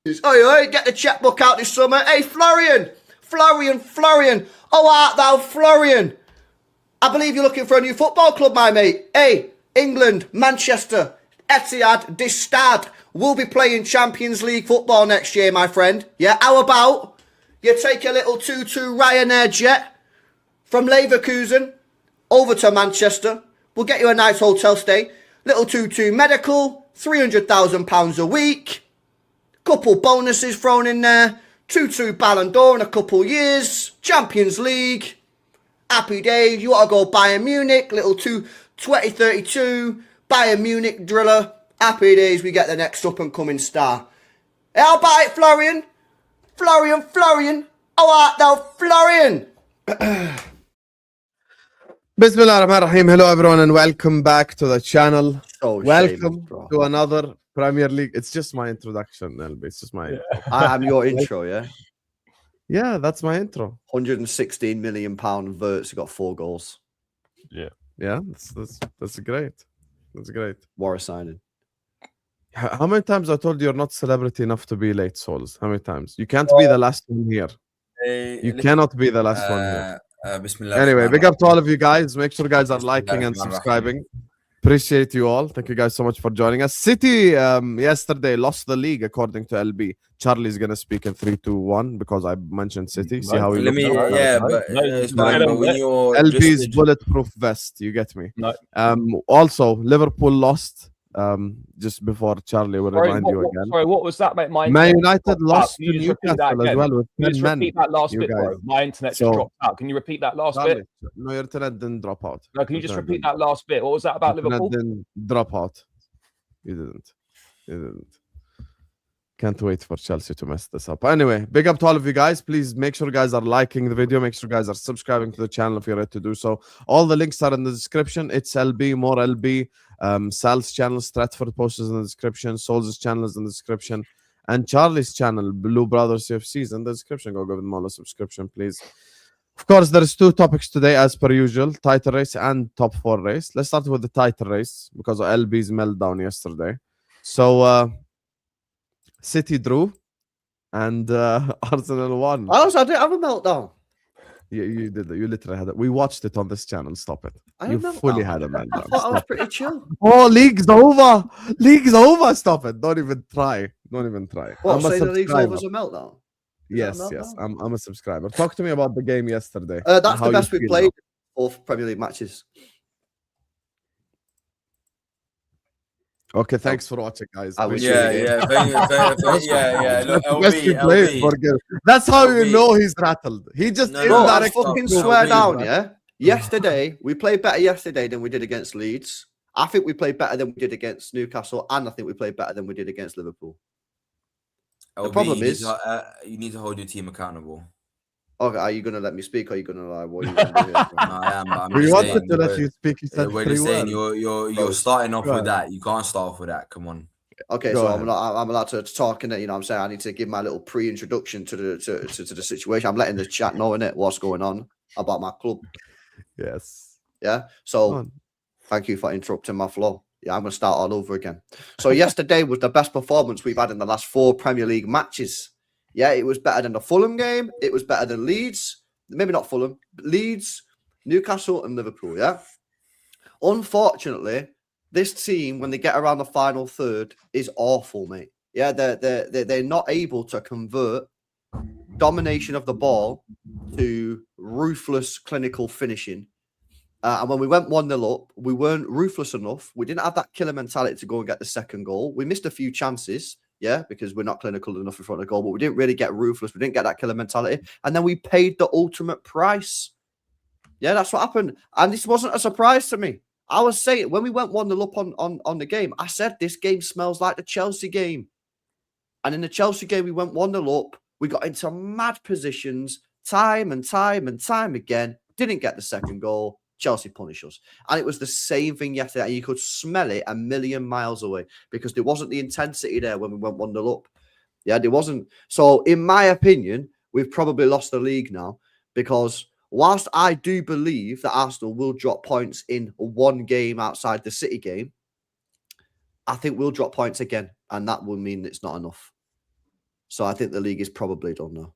Oi, get the checkbook out this summer. Hey, Florian. Oh, art thou Florian? I believe you're looking for a new football club, my mate. Hey, England, Manchester, Etihad, this Stad will be playing Champions League football next year, my friend. Yeah, how about you take a little 2-2 Ryanair jet from Leverkusen over to Manchester. We'll get you a nice hotel stay. Little 2-2 medical, £300,000 a week. Couple bonuses thrown in there. 2-2 Ballon d'Or in a couple years. Champions League. Happy days. You want to go Bayern Munich. Little 2032 Bayern Munich driller. Happy days. We get the next up and coming star. Hey, how about it, Florian? Florian. How art thou, Florian? Bismillah ar-Rahman ar-Rahim. Hello everyone and welcome back to the channel. Welcome to another Premier League. It's just my introduction, LB. It's just my intro. I'm your intro, yeah? Yeah, that's my intro. £116 million verts, got 4 goals. Yeah, that's great. That's great. What a signing. How many times I told you you're not celebrity enough to be late, Souls? How many times? You can't be the last one here. You cannot be the last one here. Anyway, big up to all of you guys. Make sure guys are liking and subscribing. Appreciate you all. Thank you guys so much for joining us. City yesterday lost the league according to LB. Charlie's gonna speak in 3, 2, 1 because I mentioned City. See how he looks. LB's bulletproof vest. You get me. No. Also, Liverpool lost. Just before Charlie will remind you again. Sorry, what was that, mate? Man United lost to Newcastle as well with 10 men. Repeat that last bit, bro. My internet just dropped out. Can you repeat that last bit? No, your internet didn't drop out. No, can you just repeat that last bit? What was that about Liverpool? Didn't drop out. You didn't. Can't wait for Chelsea to mess this up. Anyway, big up to all of you guys. Please make sure guys are liking the video. Make sure guys are subscribing to the channel if you're ready to do so. All the links are in the description. It's LB, more LB. Sal's channel, Stratford post is in the description. Souls' channel is in the description. And Charlie's channel, Blue Brothers CFC, is in the description. Go give them all a subscription, please. Of course, there's 2 topics today, as per usual. Title race and top 4 race. Let's start with the title race because of LB's meltdown yesterday. So, City drew and Arsenal won. I didn't have a meltdown. You did that. You literally had it. We watched it on this channel. Stop it. You fully had a meltdown. I thought I was pretty chill. Oh, league's over. League's over. Stop it. Don't even try. What, say the league's over as a meltdown? Yes. I'm a subscriber. Talk to me about the game yesterday. That's the best we played for Premier League matches. Okay, thanks for watching, guys. Look, that's how you know he's rattled. He just I fucking swear down, yeah? Yesterday, we played better yesterday than we did against Leeds. I think we played better than we did against Newcastle, and I think we played better than we did against Liverpool. The problem is you need to hold your team accountable. Okay, are you going to let me speak or are you going to lie? What are you going to do? No, I am. We wanted to let you speak. You said we're just saying you're starting off with that. You can't start off with that. Come on. Okay, so I'm allowed to talk in it. You know what I'm saying? I need to give my little pre-introduction to the situation. I'm letting the chat know, innit, what's going on about my club. Yes. Yeah. So thank you for interrupting my flow. Yeah, I'm going to start all over again. So yesterday was the best performance we've had in the last 4 Premier League matches. Yeah, it was better than the Fulham game. It was better than Leeds. Maybe not Fulham, but Leeds, Newcastle, and Liverpool. Yeah. Unfortunately, this team, when they get around the final third, is awful, mate. Yeah, they're not able to convert domination of the ball to ruthless clinical finishing. And when we went 1-0 up, we weren't ruthless enough. We didn't have that killer mentality to go and get the second goal. We missed a few chances. Yeah, because we're not clinical enough in front of goal, but we didn't really get ruthless. We didn't get that killer mentality. And then we paid the ultimate price. Yeah, that's what happened. And this wasn't a surprise to me. I was saying, when we went 1-0 up on the game, I said, this game smells like the Chelsea game. And in the Chelsea game, we went 1-0 up. We got into mad positions time and time again. Didn't get the second goal. Chelsea punish us. And it was the same thing yesterday. And you could smell it a million miles away because there wasn't the intensity there when we went 1-0 up. Yeah, there wasn't. So, in my opinion, we've probably lost the league now because whilst I do believe that Arsenal will drop points in one game outside the City game, I think we'll drop points again. And that will mean it's not enough. So I think the league is probably done now.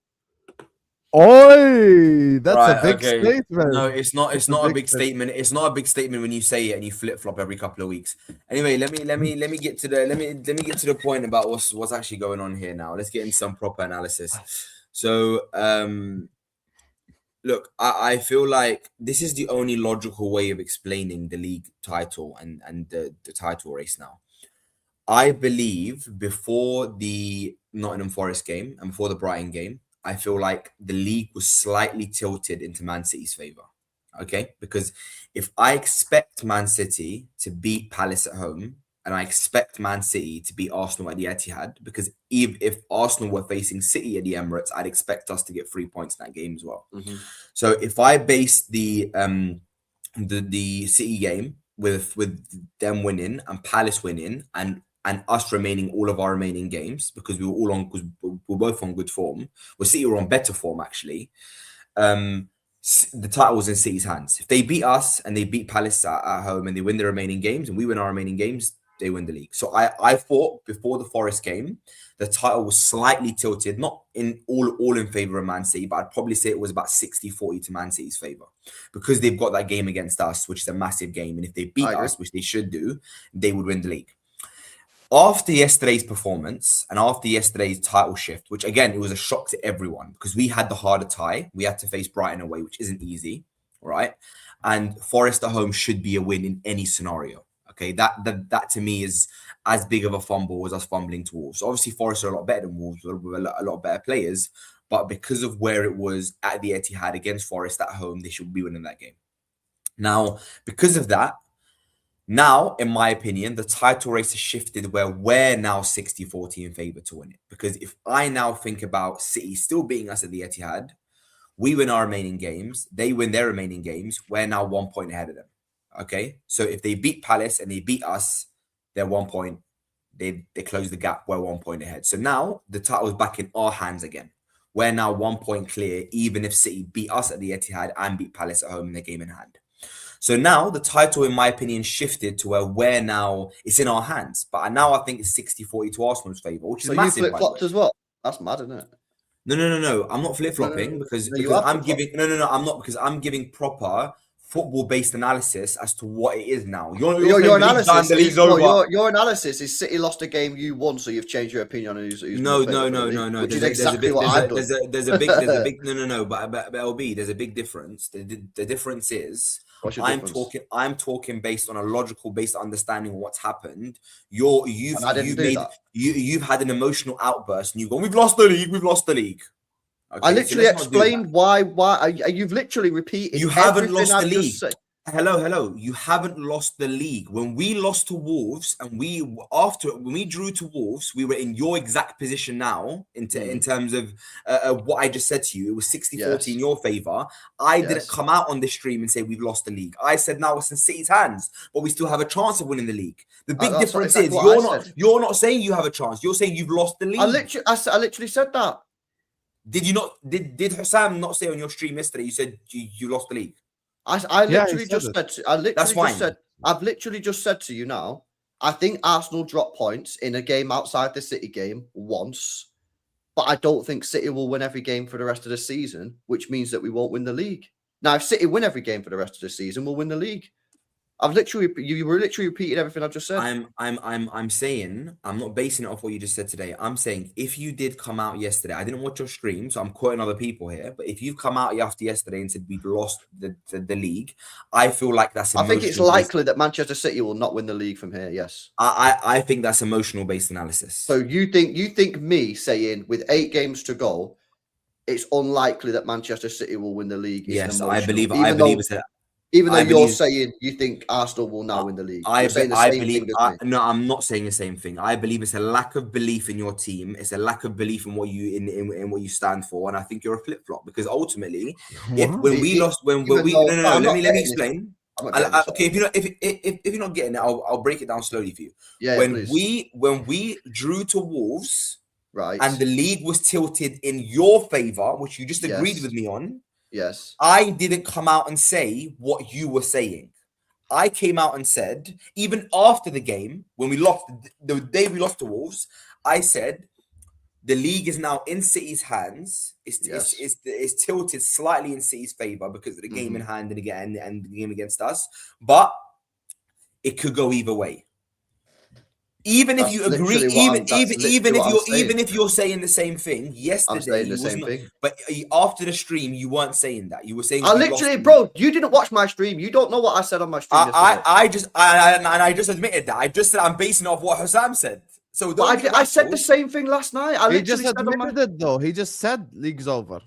Oi, that's Right, a big okay. statement. No, it's not. It's That's a not a big big statement. It's not a big statement when you say it and you flip flop every couple of weeks. Anyway, let me get to the point about what's actually going on here now. Let's get into some proper analysis. So, look, I feel like this is the only logical way of explaining the league title and the title race now. I believe before the Nottingham Forest game and before the Brighton game, I feel like the league was slightly tilted into Man City's favour. Okay? Because if I expect Man City to beat Palace at home and I expect Man City to beat Arsenal at the Etihad, because if Arsenal were facing City at the Emirates, I'd expect us to get 3 points in that game as well. Mm-hmm. So if I base the City game with them winning and Palace winning and us remaining all of our remaining games, because we're both on good form. Well, City were on better form actually. The title was in City's hands. If they beat us and they beat Palace at home and they win the remaining games and we win our remaining games, they win the league. So I thought before the Forest game, the title was slightly tilted, not in all in favor of Man City, but I'd probably say it was about 60-40 to Man City's favor because they've got that game against us, which is a massive game. And if they beat us, which they should do, they would win the league. After yesterday's performance and after yesterday's title shift, which again, it was a shock to everyone because we had the harder tie. We had to face Brighton away, which isn't easy, right? And Forest at home should be a win in any scenario. Okay, that to me is as big of a fumble as us fumbling to Wolves. So obviously, Forest are a lot better than Wolves, with a lot better players. But because of where it was at the Etihad against Forest at home, they should be winning that game. Now, because of that, now, in my opinion, the title race has shifted where we're now 60-40 in favour to win it. Because if I now think about City still beating us at the Etihad, we win our remaining games, they win their remaining games, we're now 1 point ahead of them. Okay? So if they beat Palace and they beat us, they're 1 point. They close the gap, we're 1 point ahead. So now the title's back in our hands again. We're now 1 point clear, even if City beat us at the Etihad and beat Palace at home in the game in hand. So now the title, in my opinion, shifted to where we're now, it's in our hands. But now I think it's 60-40 to Arsenal's favour, which is massive. You flip-flopped as well? That's mad, isn't it? No. I'm not flip-flopping because I'm giving, I'm not, because I'm giving proper football-based analysis as to what it is now. Your analysis is City lost a game, you won, so you've changed your opinion on who's No. Which is exactly what I've done. There's a big no. But LB, there's a big difference. The difference is I'm talking based on a logical based understanding of what's happened. You've had an emotional outburst and you've gone, we've lost the league. Okay, I literally explained why you've literally repeated. You haven't lost the league. Hello. You haven't lost the league. When we lost to Wolves and when we drew to Wolves, we were in your exact position now in terms of what I just said to you. It was 60-40 in your favor. I didn't come out on this stream and say we've lost the league. I said now it's in City's hands, but we still have a chance of winning the league. The big difference is you're not saying you have a chance. You're saying you've lost the league. I literally said that. Did you not? Did Sam not say on your stream yesterday? You said you lost the league. I've literally just said to you now, I think Arsenal dropped points in a game outside the City game once, but I don't think City will win every game for the rest of the season, which means that we won't win the league. Now, if City win every game for the rest of the season, we'll win the league. You were literally repeating everything I've just said. I'm saying, I'm not basing it off what you just said today. I'm saying if you did come out yesterday, I didn't watch your stream, so I'm quoting other people here. But if you've come out after yesterday and said we've lost the league, I feel like that's. I think it's likely that Manchester City will not win the league from here. Yes, I think that's emotional based analysis. So you think me saying with 8 games to go, it's unlikely that Manchester City will win the league? Yes, I believe it's a. Even though you're saying you think Arsenal will now win the league. No, I'm not saying the same thing. I believe it's a lack of belief in your team. It's a lack of belief in what you in what you stand for, and I think you're a flip flop because ultimately, let me explain. Okay, if you're not getting it, I'll break it down slowly for you. When we drew to Wolves, right, and the league was tilted in your favor, which you just agreed with me on. Yes. I didn't come out and say what you were saying. I came out and said, even after the game, when we lost, the day we lost to Wolves, I said, the league is now in City's hands. It's tilted slightly in City's favour because of the game in hand and the game against us. But it could go either way. Even if you agree, even if you're saying the same thing, yesterday you wasn't. But after the stream, you weren't saying that. You were saying, I literally, bro, you didn't watch my stream. You don't know what I said on my stream. I just admitted that. I just said I'm basing it off what Hussam said. So I said the same thing last night. He just admitted it though. He just said league's over.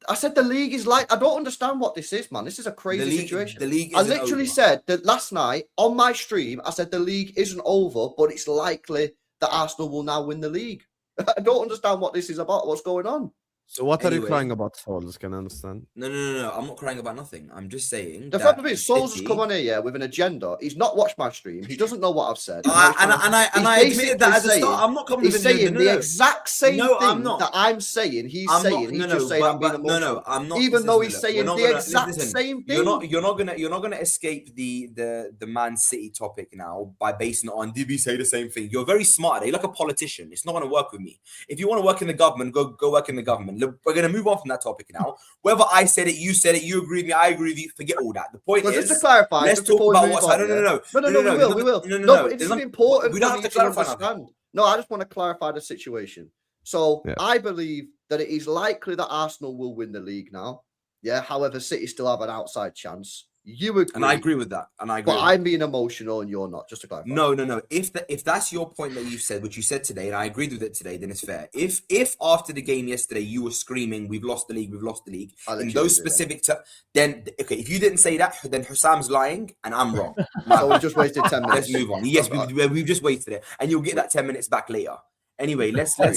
I said the league is like, I don't understand what this is, man. This is a crazy situation. The league I literally said that last night on my stream. I said the league isn't over, but it's likely that Arsenal will now win the league. I don't understand what this is about. What's going on? So what are you crying about, Souls? Can I understand? No. I'm not crying about nothing. I'm just saying. The fact is, Souls has come on here with an agenda. He's not watched my stream. He doesn't know what I've said. I admitted that at the start. I'm not coming. He's saying the exact same thing I'm not. that I'm saying. He's saying. He's just saying I'm being emotional. No, I'm not. Even though he's saying the exact same thing. You're not gonna escape the Man City topic now by basing it on. Did we say the same thing? You're very smart. You're like a politician. It's not gonna work with me. If you want to work in the government, go work in the government. Look, we're gonna move on from that topic now. Whether I said it, you said it, you agree with me, I agree with you. Forget all that. The point is, just to clarify, let's talk about what's. No. We will. No, it's important. We don't have to clarify. No, I just want to clarify the situation. So I believe that it is likely that Arsenal will win the league now. Yeah. However, City still have an outside chance. You agree, and I agree with that. But I'm being emotional, and you're not. Just to clarify. No. If that's your point that you said, which you said today, and I agreed with it today, then it's fair. If after the game yesterday you were screaming, "We've lost the league, in those specific then okay. If you didn't say that, then Hussam's lying, and I'm wrong. So we just wasted 10 minutes. Let's move on. Yes, we've just wasted it, and you'll get that 10 minutes back later. Anyway, let's move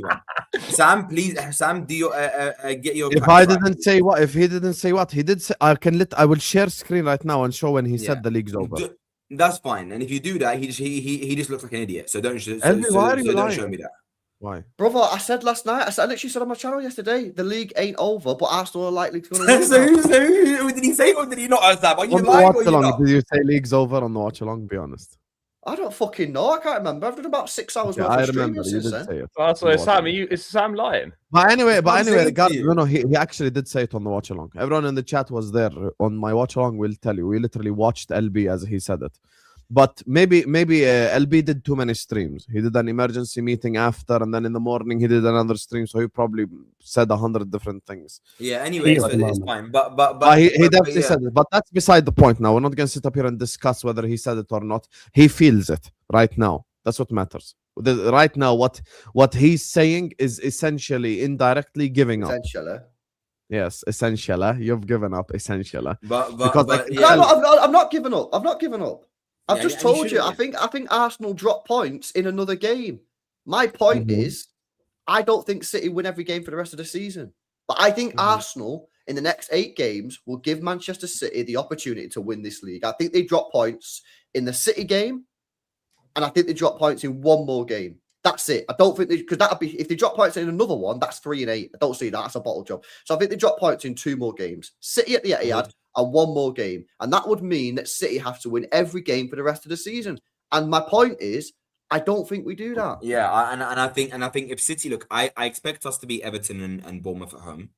on. Sam, please, do your get your. If I didn't say what, if he didn't say what he did say, I will share screen right now and show when he said the league's over. That's fine. And if you do that, he just looks like an idiot. So don't show me that. Why, brother? I said last night. I literally said on my channel yesterday, the league ain't over, but Arsenal are likely to win. So did he say or did he not? Are you lying or you not? Did you say league's over on the watch along? Be honest. I don't fucking know. I can't remember. I've done about 6 hours worth of streaming since then. Say it. Oh, so is Sam lying? But anyway, he actually did say it on the watch along. Everyone in the chat was there on my watch along. Will tell you, we literally watched LB as he said it. But maybe LB did too many streams. He did an emergency meeting after, and then in the morning he did another stream. So he probably said 100 different things. Yeah. Anyway, it's fine. But he definitely said it. But that's beside the point. Now we're not going to sit up here and discuss whether he said it or not. He feels it right now. That's what matters. Right now, what he's saying is essentially indirectly giving up. Essentially. Yes, essentially, you've given up. Essentially, I'm not giving up. I've not given up. I've just told you. I think Arsenal drop points in another game. My point is, I don't think City win every game for the rest of the season. But I think Arsenal in the next 8 games will give Manchester City the opportunity to win this league. I think they drop points in the City game, and I think they drop points in one more game. That's it. I don't think because that'd be if they drop points in another one, that's 3 and 8. I don't see that. That's a bottle job. So I think they drop points in 2 more games. City at the Etihad. And 1 more game, and that would mean that City have to win every game for the rest of the season. And my point is, I don't think we do that. Yeah, and I think if City look, I expect us to beat Everton and Bournemouth at home,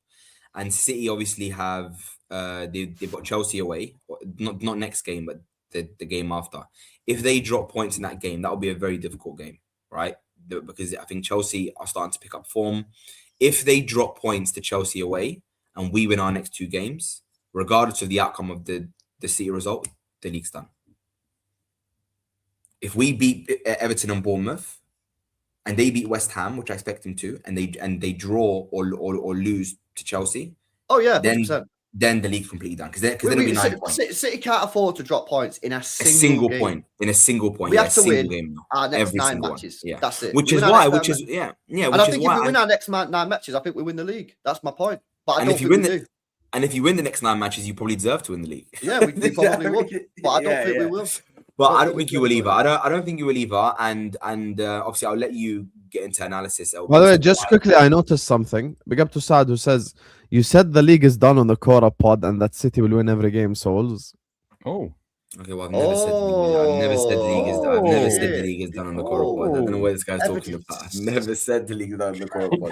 and City obviously have they've got Chelsea away, not next game, but the game after. If they drop points in that game, that will be a very difficult game, right? Because I think Chelsea are starting to pick up form. If they drop points to Chelsea away and we win our next 2 games. Regardless of the outcome of the City result, the league's done. If we beat Everton and Bournemouth, and they beat West Ham, which I expect them to, and they draw or lose to Chelsea, then the league's completely done because then it'll be 9 points. City can't afford to drop points in a single point. In a single point, we have to win game our next 9 matches. Yeah, that's it. Which is why. And I think if we win our next 9 matches, I think we win the league. That's my point. But I don't think we do. And if you win the next 9 matches, you probably deserve to win the league. Yeah, we probably would. But I don't think we will. But I don't think you will either. I don't think you will either. And obviously, I'll let you get into analysis. By the way, just quickly, I noticed something. Big up to Saad who says, you said the league is done on the Cora pod and that City will win every game, Souls. Oh. Okay, well, I've never said the league. I've never said the league is. I've never said the shit. league is done on the Corapod. I don't know what this guy's talking Evidence. about. I've never said the league is done on the Corapod.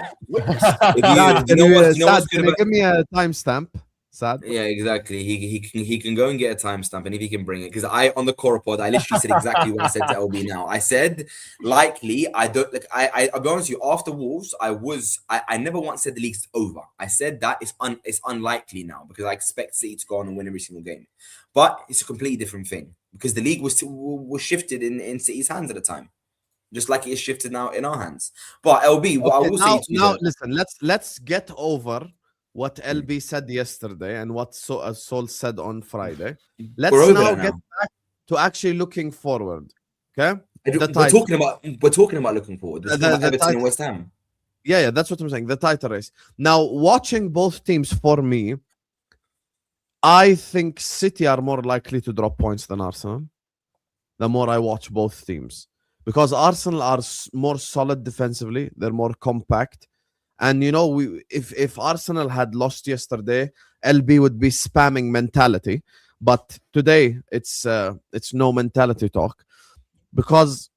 Sad, You know what? You know Sad, what's good can you about? give me a timestamp? Sad. Yeah, exactly. He can go and get a timestamp, and if he can bring it, because I on the Corapod, I literally said exactly what I said to LB now. I said likely. I don't like. I'll be honest with you. After Wolves, I never once said the league's over. I said that it's unlikely now because I expect City to go on and win every single game. But it's a completely different thing because the league was shifted in City's hands at the time, just like it is shifted now in our hands. But LB, what I will say to you, now listen. Let's get over what LB said yesterday and what Sol said on Friday. Let's now get back to actually looking forward. Okay, we're talking about looking forward. We're talking about Everton and West Ham. Yeah, that's what I'm saying. The title race. Now, watching both teams for me, I think City are more likely to drop points than Arsenal. The more I watch both teams, because Arsenal are more solid defensively, they're more compact. And you know, if Arsenal had lost yesterday, LB would be spamming mentality. But today, it's no mentality talk, because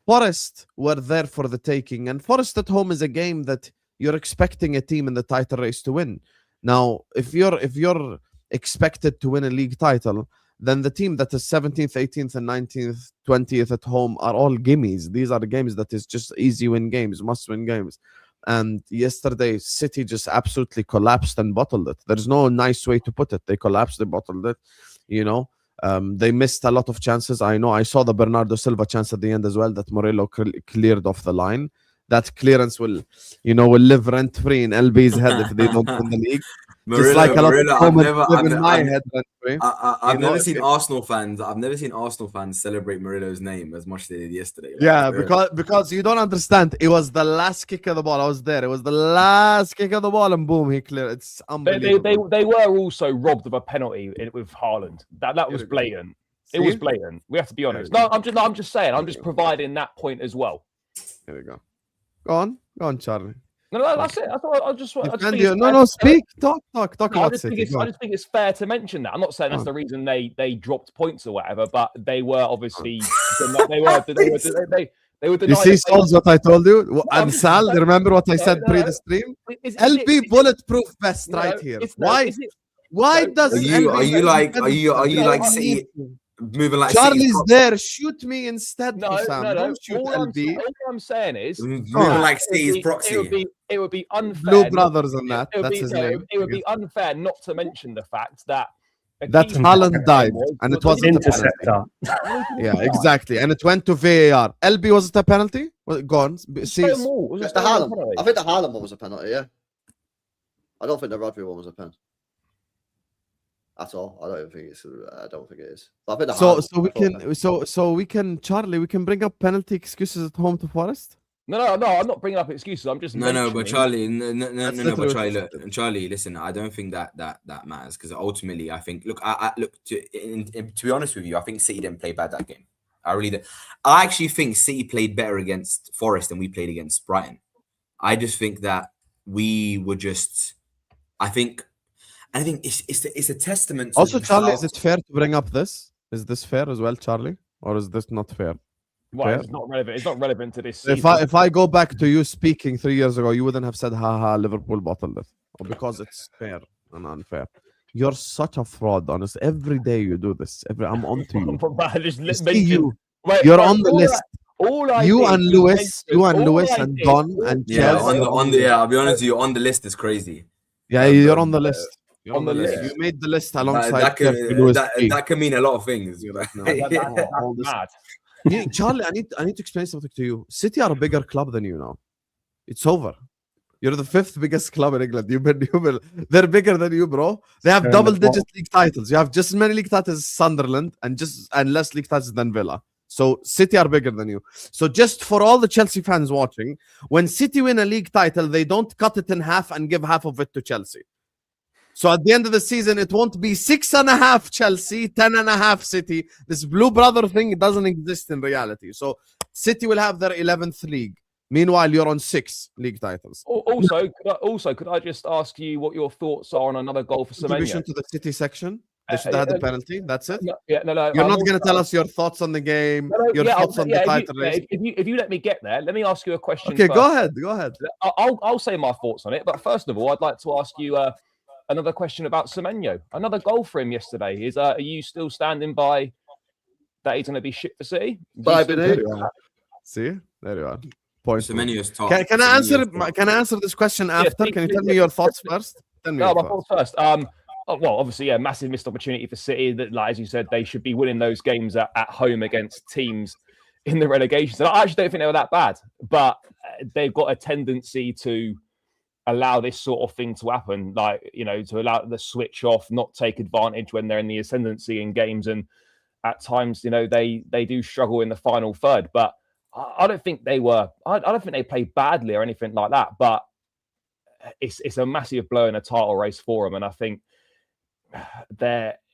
Forest were there for the taking, and Forest at home is a game that you're expecting a team in the title race to win. Now, if you're expected to win a league title, then the team that is 17th, 18th, and 19th, 20th at home are all gimmies. These are the games that is just easy win games, must win games. And yesterday, City just absolutely collapsed and bottled it. There's no nice way to put it. They collapsed, they bottled it. You know, they missed a lot of chances. I know. I saw the Bernardo Silva chance at the end as well that Murillo cleared off the line. That clearance will live rent free in LB's head if they don't win the league. Just like a lot of comments live in my head rent free. I've never seen Arsenal fans celebrate Murillo's name as much as they did yesterday. Yeah, because you don't understand. It was the last kick of the ball. I was there. It was the last kick of the ball, and boom, he cleared. It's unbelievable. They were also robbed of a penalty with Haaland. That was blatant. It was blatant. We have to be honest. No, I'm just saying. I'm just providing that point as well. Here we go. Go on, Charlie. No, that's it. Speak. Talk I about just City. think it's fair to mention that. I'm not saying that's the reason they dropped points or whatever, but they were obviously they were denied. You see, Sol's what I told you. And Sal, remember what I said pre the stream? LB bulletproof vest right here. Why does are you like City? Moving like Charlie's there. Shoot me instead. No. Don't shoot LB. All I'm saying is moving like City's proxy. It would be unfair. Blue Brothers and that. That's his name. It would be unfair not to mention the fact that Haaland died and it wasn't a penalty. Yeah, exactly. And it went to VAR. LB, was it a penalty? Go on. See, I think the Haaland one was a penalty. Yeah, I don't think the Rodri one was a penalty. At all, I don't think it is. But I think we can Charlie, we can bring up penalty excuses at home to Forest. No, I'm not bringing up excuses. I'm just but Charlie, but Charlie, listen, I don't think that matters because ultimately, I think to be honest with you, I think City didn't play bad that game. I really did. I actually think City played better against Forest than we played against Brighton. I just think that we were just. I think it's a testament. Also, Charlie, is it fair to bring up this? Is this fair as well, Charlie, or is this not fair? Well, it's not relevant. It's not relevant to this. If I go back to you speaking 3 years ago, you wouldn't have said, "Ha, Liverpool bottled it," or because it's fair and unfair. You're such a fraud, honest. Every day you do this. I'm on to you. You're on the list. You and Lewis and Don and Chelsea. I'll be honest with you. On the list is crazy. Yeah, you're on the list. On the list. You made the list alongside that can mean a lot of things. Mad. Charlie, I need to explain something to you. City are a bigger club than you now. It's over. You're the 5th biggest club in England. They're bigger than you, bro. They have double-digit league titles. You have just as many league titles as Sunderland and less league titles than Villa. So City are bigger than you. So just for all the Chelsea fans watching, when City win a league title, they don't cut it in half and give half of it to Chelsea. So at the end of the season, it won't be 6.5 Chelsea, 10.5 City. This blue brother thing doesn't exist in reality. So City will have their 11th league. Meanwhile, you're on 6 league titles. Also, could I just ask you what your thoughts are on another goal for Semenyo? Contribution to the City section. They should have had the penalty. That's it. No. You're not going to tell us your thoughts on the game, your thoughts on the title race. If you let me get there, let me ask you a question. Okay, first. go ahead. I'll say my thoughts on it. But first of all, I'd like to ask you another question about Semenyo. Another goal for him yesterday. Are you still standing by that he's going to be shit for City? See, there you are. Point. Semenyo's top. Can I answer? Can I answer this question after? Can you tell me your thoughts first? Tell me. No, my thoughts first. Well, obviously, massive missed opportunity for City. That, like as you said, they should be winning those games at home against teams in the relegation. So I actually don't think they were that bad, but they've got a tendency to allow this sort of thing to happen, like, to allow the switch off, not take advantage when they're in the ascendancy in games, and at times, they do struggle in the final third. But I don't think they were. I don't think they played badly or anything like that. But it's a massive blow in a title race for them, and I think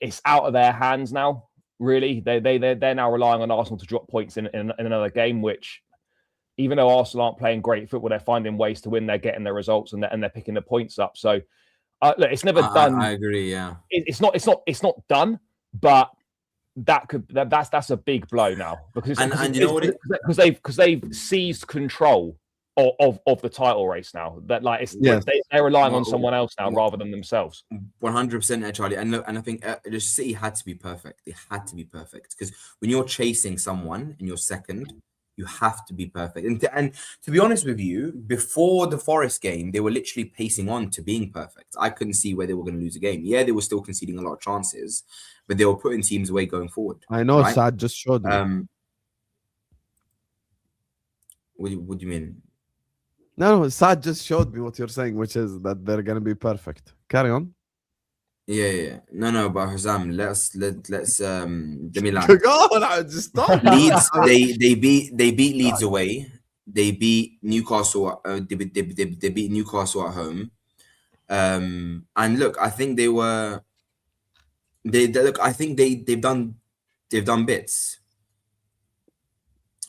it's out of their hands now. Really, they're now relying on Arsenal to drop points in another game, which, even though Arsenal aren't playing great football, they're finding ways to win. They're getting their results and they're picking the points up. So look, it's never done. I agree. Yeah, it's not done, but that's a big blow now because they've seized control of the title race now. That they're relying on someone else now rather than themselves. 100%, Charlie. And I think the City had to be perfect. They had to be perfect because when you're chasing someone and you're second, you have to be perfect. And to be honest with you, before the Forest game, they were literally pacing on to being perfect. I couldn't see where they were going to lose a game. Yeah, they were still conceding a lot of chances, but they were putting teams away going forward. I know, right? Saad just showed me. What do you mean? No, Saad just showed me what you're saying, which is that they're going to be perfect. Carry on. Yeah. No, but Hussam, let's let me land. Go on, just stop. Leeds, they beat Leeds away. They beat Newcastle. They beat Newcastle at home. And look, I think I think they've done bits.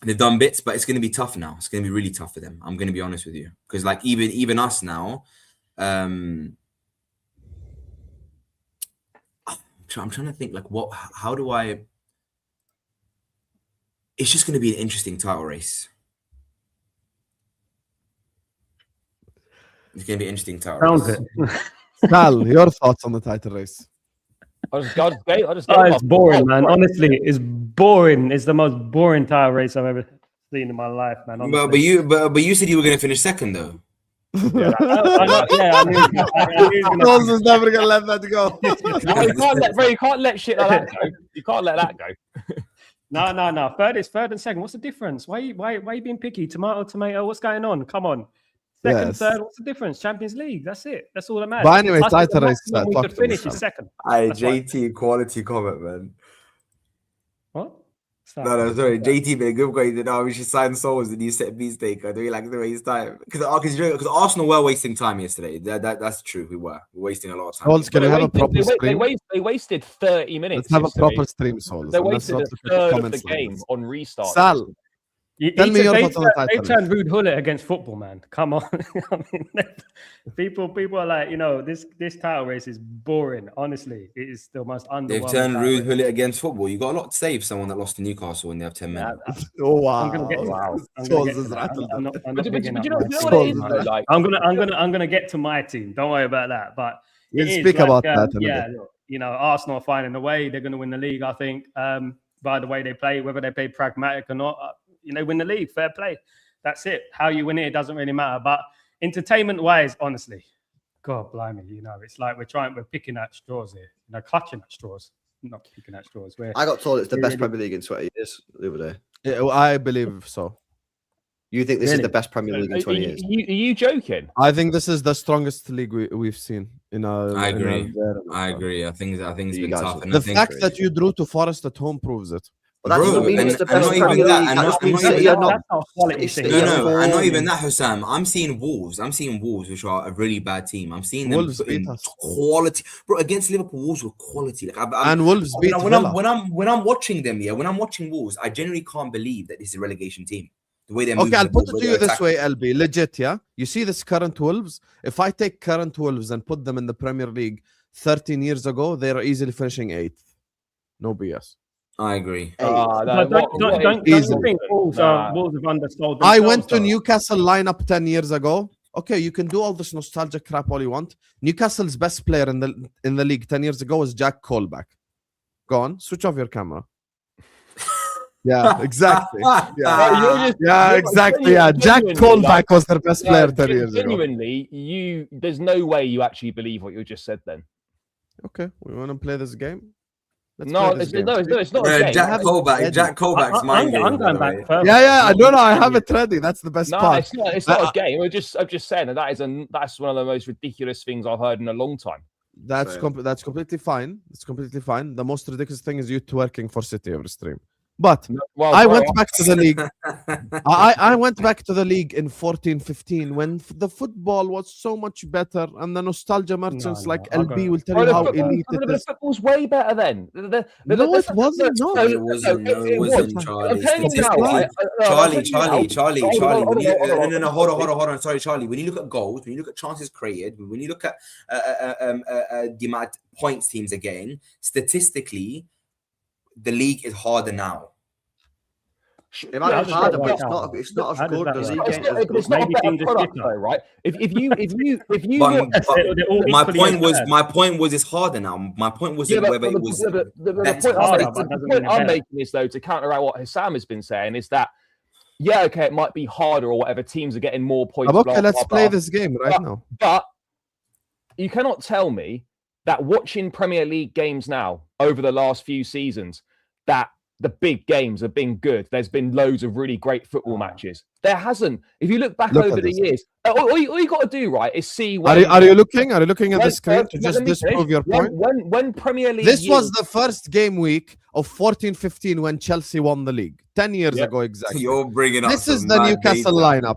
They've done bits, but it's going to be tough now. It's going to be really tough for them. I'm going to be honest with you, because like even us now. I'm trying to think how do I. It's just going to be an interesting title race. It's going to be an interesting title race. Sal, your thoughts on the title race? It's boring, man. Honestly, it's boring. It's the most boring title race I've ever seen in my life, man. Honestly. But you said you were going to finish second, though. I knew Knowles is never gonna let that go. You can't let shit like that go. You can't let that go. No. Third and second. What's the difference? Why are you being picky? Tomato. What's going on? Come on. Second, third. What's the difference? Champions League. That's it. That's all that matters. But anyway, title race. We could finish is second. JT quality comment, man. What? No, sorry. JT made a good point. We should sign Souls, the new set piece taker. Do we like the waste time? Because Arsenal were wasting time yesterday. That's true. We were wasting a lot of time. Souls, can we have a proper stream? They wasted 30 minutes. Let's have a proper stream, Souls. They wasted a third of the game on restart. Sal, tell me your thoughts on the title. They turned Ruud Gullit against football, man. Come on. I mean, people are like, this title race is boring. Honestly, it is the most underwhelming. They've turned Ruud Gullit against football. You got a lot to say for someone that lost to Newcastle when they have 10 men. Oh wow! I'm gonna get I'm gonna get to my team. Don't worry about that. But we'll speak about that. Arsenal are finding a way. They're going to win the league. I think. By the way they play, whether they play pragmatic or not. Win the league, fair play. That's it. How you win it doesn't really matter. But entertainment-wise, honestly, God blimey, it's like we're picking at straws here. Clutching at straws, not picking at straws. I got told it's the best Premier League in 20 years the other day. Yeah, I believe so. You think this is the best Premier League in 20 years? Are you joking? I think this is the strongest league we've seen. I agree. I think it's been tough. The fact that you drew to Forest at home proves it. Well, that doesn't mean it's the best Premier League. And not even that, Hussam. I'm seeing Wolves, which are a really bad team. I'm seeing them put in quality, bro. Against Liverpool, Wolves were quality. And Wolves beat Villa. When I'm watching them, when I'm watching Wolves, I genuinely can't believe that this is a relegation team. The way they're moving. Okay, I'll put it to you this way, LB. Legit, yeah. You see this current Wolves. If I take current Wolves and put them in the Premier League 13 years ago, they are easily finishing 8th. No BS. I agree. No, But don't Easily. you think Wolves have undersold I themselves, went to though? Newcastle lineup 10 years ago. Okay, you can do all this nostalgic crap all you want. Newcastle's best player in the league 10 years ago was Jack Colback. Go on, switch off your camera. Yeah, exactly. Yeah, exactly. Yeah, Jack Colback was their best player 10 years ago. Genuinely, there's no way you actually believe what you just said then. Okay, we want to play this game? Let's No, play this game. it's not a game. Jack Colback's my game. I'm going back further. Yeah, I know. I have it ready. That's the best No, part. it's not a game. I'm just saying that's one of the most ridiculous things I've heard in a long time. That's completely fine. It's completely fine. The most ridiculous thing is you twerking for City every stream. But Well, I bro, went back to the league. I went back to the league in 14-15 when the football was so much better, and the nostalgia merchants like LB will tell you how elite it the is. football's way better then. No, it wasn't. No, It wasn't, Charlie. Charlie. No, hold on. Sorry, Charlie. When you look at goals, when you look at chances created, when you look at the amount of points teams are getting, statistically, the league is harder now. It might be harder, but it's not as good. It's not a better product, though, right? If you my point was it's harder now. My point was whether it was the point I'm making is, though, to counteract what Hassam has been saying, is that okay, it might be harder or whatever. Teams are getting more points. Okay, let's play this game right now. But you cannot tell me that watching Premier League games now over the last few seasons, that the big games have been good. There's been loads of really great football matches. There hasn't. If you look back over the years, all you got to do, right, is see. Are you looking at the screen to just disprove your point? When Premier League, this was the first game week of 14-15 when Chelsea won the league 10 years ago exactly. You're bringing up. This is the Newcastle lineup: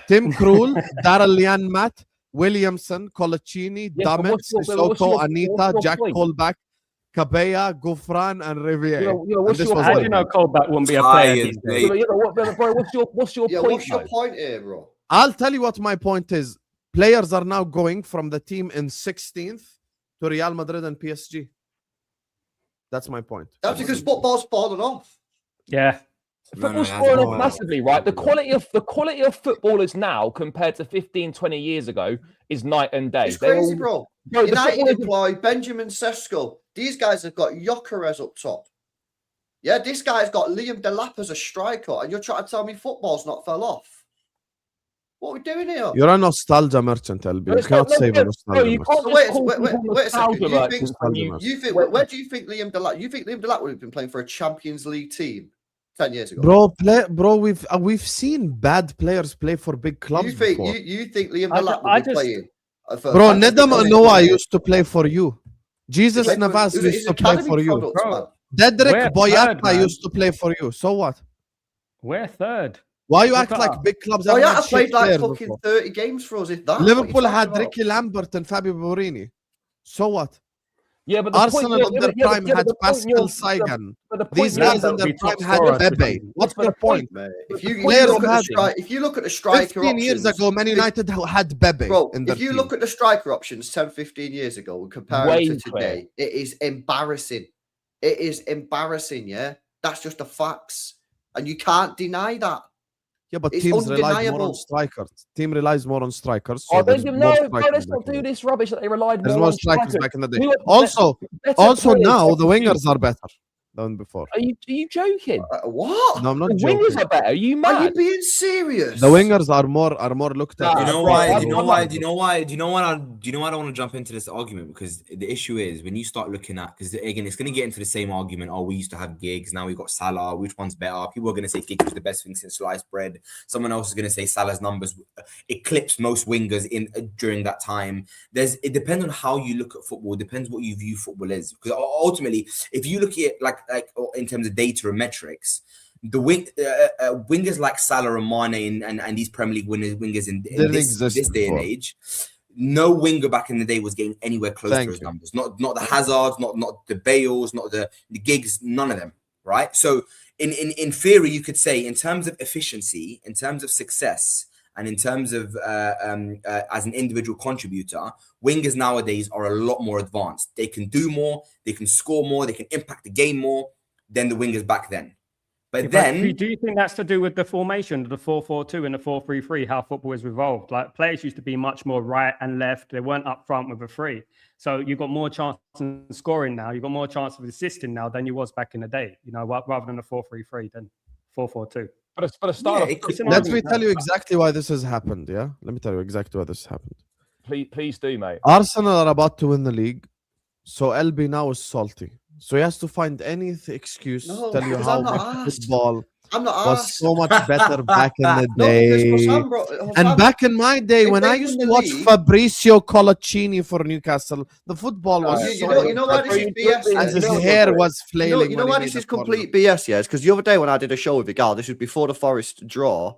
Tim Krul, Darrell Janmaat, Williamson, Colaccini, Dammit, Sissoko, Anita, Jack Colback, Cabella, Gouffran, and Riviere. How do you know Colback wouldn't be a player? What's your point? What's your point here, bro? I'll tell you what my point is. Players are now going from the team in 16th to Real Madrid and PSG. That's my point. That's because football's fallen off. Yeah. Football's fallen off massively, right? The quality of footballers now compared to 15, 20 years ago is night and day. It's crazy, bro. United employ Benjamin Sesko. These guys have got Gyökeres up top. Yeah, this guy's got Liam Delap as a striker, and you're trying to tell me football's not fell off. What are we doing here? You're a nostalgia merchant, LB. You cannot save a nostalgia merchant. Wait a second. Where do you think Liam Delap? You think Liam Delap would have been playing for a Champions League team 10 years ago? Bro, we've seen bad players play for big clubs. You think Liam Delap would be playing? Bro, Nedum Noah used to play for you. Jesus Navas used to play for you. Dedrick Boyata used to play for you. So what? We're third. Why you act like big clubs? Boyata played like fucking 30 games for us. If that Liverpool had Ricky Lambert and Fabio Borini. So what? Yeah, but Arsenal in their prime had Pascal Sagan. These guys in their prime had Pepe. What's the point? If you look at the striker 15 years ago, Man United had Pepe. Bro, if you look at the striker options 10, 15 years ago and compare it to today, it is embarrassing. It is embarrassing, yeah? That's just the facts. And you can't deny that. Yeah, but teams rely more on strikers. Team relies more on strikers. So let's not do this rubbish that they relied more on. There's more strikers back in the day. Also now the wingers are better than before. Are you joking? What? No, I'm not the joking. Wingers are better. Are you mad? Are you being serious? The wingers are more looked at. Do you know why? Do you know why? Do you know what? I don't want to jump into this argument, because the issue is when you start looking at, because again it's going to get into the same argument. Oh, we used to have Giggs, now we got Salah. Which one's better? People are going to say Giggs was the best thing since sliced bread. Someone else is going to say Salah's numbers eclipsed most wingers in during that time. It depends on how you look at football. It depends what you view football as. Because ultimately, if you look at it like in terms of data and metrics, the wingers like Salah and Mane and these Premier League wingers in this day and age, no winger back in the day was getting anywhere close to those numbers. Not the Hazards, not the Bales, not the Giggs, none of them. Right. So in theory, you could say in terms of efficiency, in terms of success, and in terms of as an individual contributor, wingers nowadays are a lot more advanced. They can do more, they can score more, they can impact the game more than the wingers back then. But then, do you think that's to do with the formation, the 4-4-2 and the 4-3-3, how football has evolved? Like players used to be much more right and left. They weren't up front with a three. So you've got more chance of scoring now. You've got more chance of assisting now than you was back in the day, you know, rather than a 4-3-3 than 4-4-2. But a start. Let me tell you exactly why this has happened. Yeah, let me tell you exactly why this happened. Please do, mate. Arsenal are about to win the league, so LB now is salty. So he has to find any excuse to tell you how much football was so much better back in the day. And back in my day, when I used to watch Fabrizio Colaccini for Newcastle, the football was you know why this is BS? and his hair was flailing. You know why this is complete BS, yeah? It's because the other day when I did a show with Vigal, this was before the Forest draw,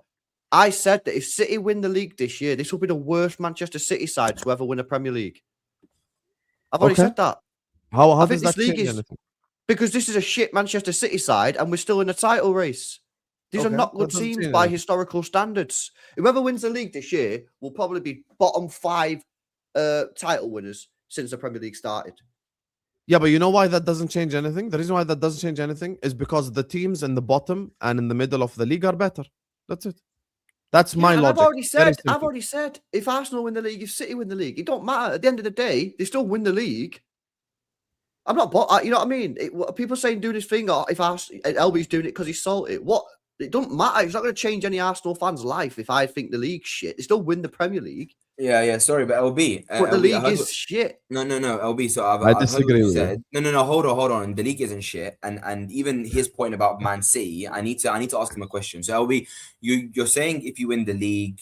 I said that if City win the league this year, this will be the worst Manchester City side to ever win a Premier League. I've already said that. How does that change anything? Because this is a shit Manchester City side and we're still in a title race. These are not good teams by historical standards. Whoever wins the league this year will probably be bottom 5 title winners since the Premier League started. Yeah, but you know why that doesn't change anything? The reason why that doesn't change anything is because the teams in the bottom and in the middle of the league are better. That's it. That's my logic. I've already said, if Arsenal win the league, if City win the league, it don't matter. At the end of the day, they still win the league. I'm not, you know what I mean? People saying do this thing, or if LB's doing it because he's salty. What? It don't matter. It's not going to change any Arsenal fan's life if I think the league's shit. They still win the Premier League. Yeah. Sorry, but LB. But the league is shit. No, LB. So I disagree with you. No. Hold on. The league isn't shit. And even his point about Man City, I need to ask him a question. So LB, you're saying if you win the league,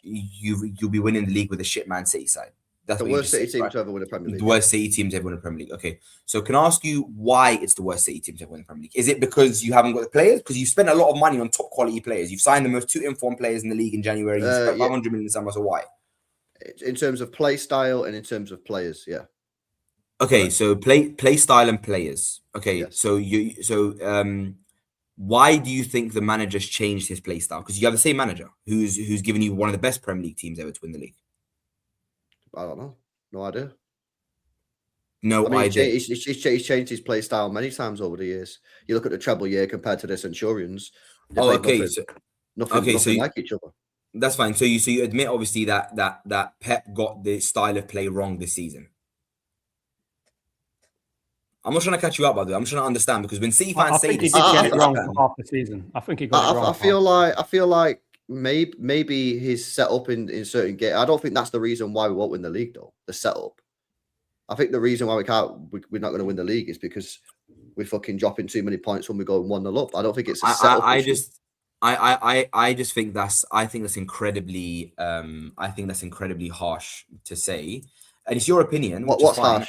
you'll be winning the league with a shit Man City side. That's the worst City team to ever win a Premier League. The worst City team to ever win a Premier League. Okay. So can I ask you why it's the worst City team to ever win a Premier League? Is it because you haven't got the players? Because you spent a lot of money on top quality players. You've signed the most 2 informed players in the league in January. You spent 500 million in summer. So why? In terms of play style and in terms of players, yeah. Okay, right. So play style and players. Okay, yes. Why do you think the manager's changed his play style? Because you have the same manager who's given you one of the best Premier League teams ever to win the league. I don't know. No idea. No idea. He's changed his play style many times over the years. You look at the treble year compared to the Centurions. Nothing like each other. That's fine. So you admit obviously that Pep got the style of play wrong this season. I'm not trying to catch you up, by the way. I'm trying to understand because when City fans say this, he did get it wrong for half the season. I think he got it wrong. I feel like maybe his setup in certain games. I don't think that's the reason why we won't win the league, though. The setup. I think the reason why we're not going to win the league is because we're fucking dropping too many points when we go 1-0 up. I don't think it's a setup. I just think I think that's incredibly harsh to say, and it's your opinion. What's harsh?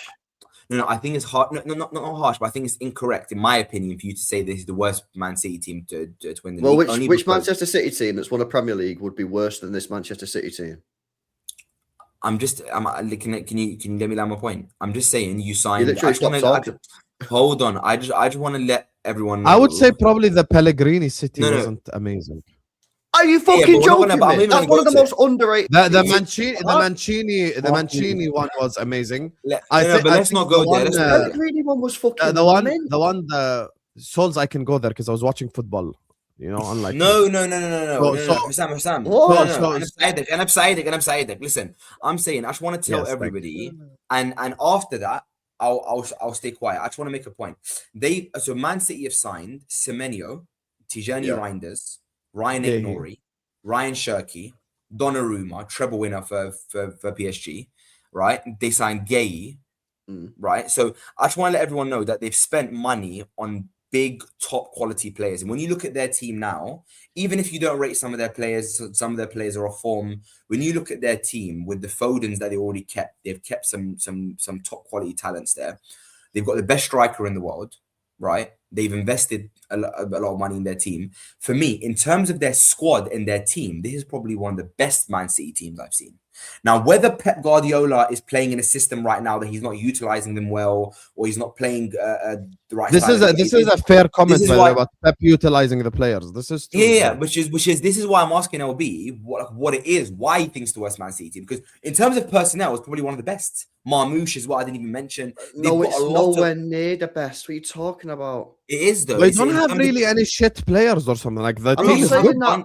No, I think it's hard. No, not harsh, but I think it's incorrect, in my opinion, for you to say this is the worst Man City team to win the league. Well, which Manchester City team that's won a Premier League would be worse than this Manchester City team? Can you let me land my point? I'm just saying you signed. Hold on. I just want to let everyone know. I would say probably the Pellegrini City wasn't amazing. Are you fucking joking? That's one of the most underrated. The Mancini one was amazing. Let's not go there. The Pellegrini one was fucking. The Souls, I can go there because I was watching football. You know, unlike no. Sam. I'm saying. Listen, I'm saying I just want to tell everybody, and after that, I'll stay quiet. I just want to make a point. So Man City have signed Semenyo, Tijani Reinders, Ryan Ignori, Ryan Shirky, Donnarumma, treble winner for PSG, right? They signed Gay, right? So I just want to let everyone know that they've spent money on big top quality players. And when you look at their team now, even if you don't rate some of their players are off form. When you look at their team with the Fodens that they already kept, they've kept some top quality talents there. They've got the best striker in the world, right? They've invested a lot of money in their team. For me, in terms of their squad and their team, this is probably one of the best Man City teams I've seen. Now, whether Pep Guardiola is playing in a system right now that he's not utilizing them well, or he's not playing the right. This is a fair comment, by the way, about Pep utilizing the players. This is true, yeah, which is this is why I'm asking LB what it is, why he thinks the West Man City team, because in terms of personnel, it's probably one of the best. Marmouche is what I didn't even mention. No, it's nowhere near the best. What are you talking about? It is though. They don't have really any shit players or something like that. I'm not saying that.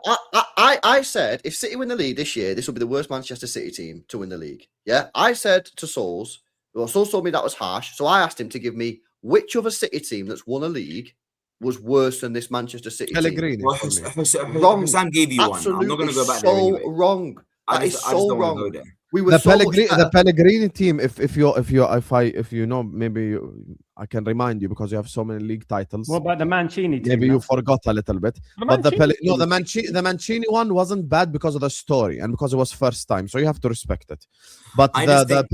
I said if City win the league this year, this will be the worst Manchester City team to win the league. Yeah, I said to Souls. Well, Souls told me that was harsh, so I asked him to give me which other City team that's won a league was worse than this Manchester City Pellegrini. team. Wrong. Hassan gave you Absolutely one. I'm not going to go back so there anyway. Wrong. That is so wrong. Go there. We were the Pellegrini team. If you know, maybe I can remind you because you have so many league titles. What about the Mancini team? Maybe you forgot a little bit. But the Mancini one wasn't bad because of the story and because it was first time, so you have to respect it. But the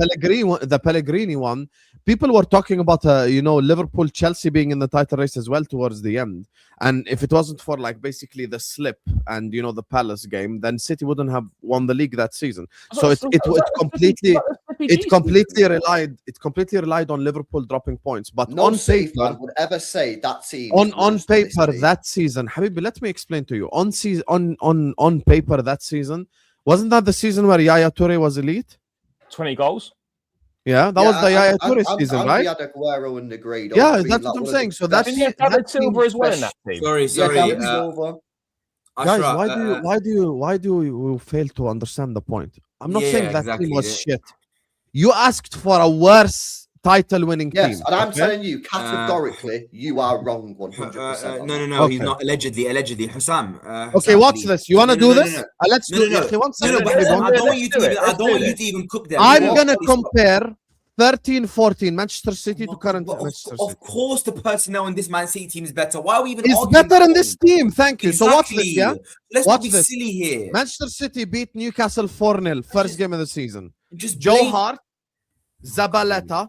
Pellegrini one, people were talking about Liverpool, Chelsea being in the title race as well towards the end. And if it wasn't for basically the slip and the Palace game, then City wouldn't have won the league that season. So it completely relied on Liverpool dropping points. But no on paper, would ever say that team on paper that season, Habibi, let me explain to you. On paper that season, wasn't that the season where Yaya Toure was elite? 20 goals. Yeah, that was the Yaya Toure season, right? Aguero and the grade. Yeah, that's what I'm saying. So that's Silver as well in that team. Sorry. Guys, why do you fail to understand the point? I'm not saying that team was shit. You asked for a worse title-winning team. Yes, and I'm telling you categorically, you are wrong 100%. No, he's not. Allegedly, Hussam. Okay, watch this. You want to do this? Let's do it. I don't want you to even cook them. I'm gonna compare 13-14 Manchester City to current Manchester City. Of course, the personnel in this Man City team is better. Why are we even? It's better in this team. Thank you. Exactly. So watch this. Yeah, let's watch not be this. silly here. Manchester City beat Newcastle 4-0 first game of the season. Joe Hart, Zabaleta,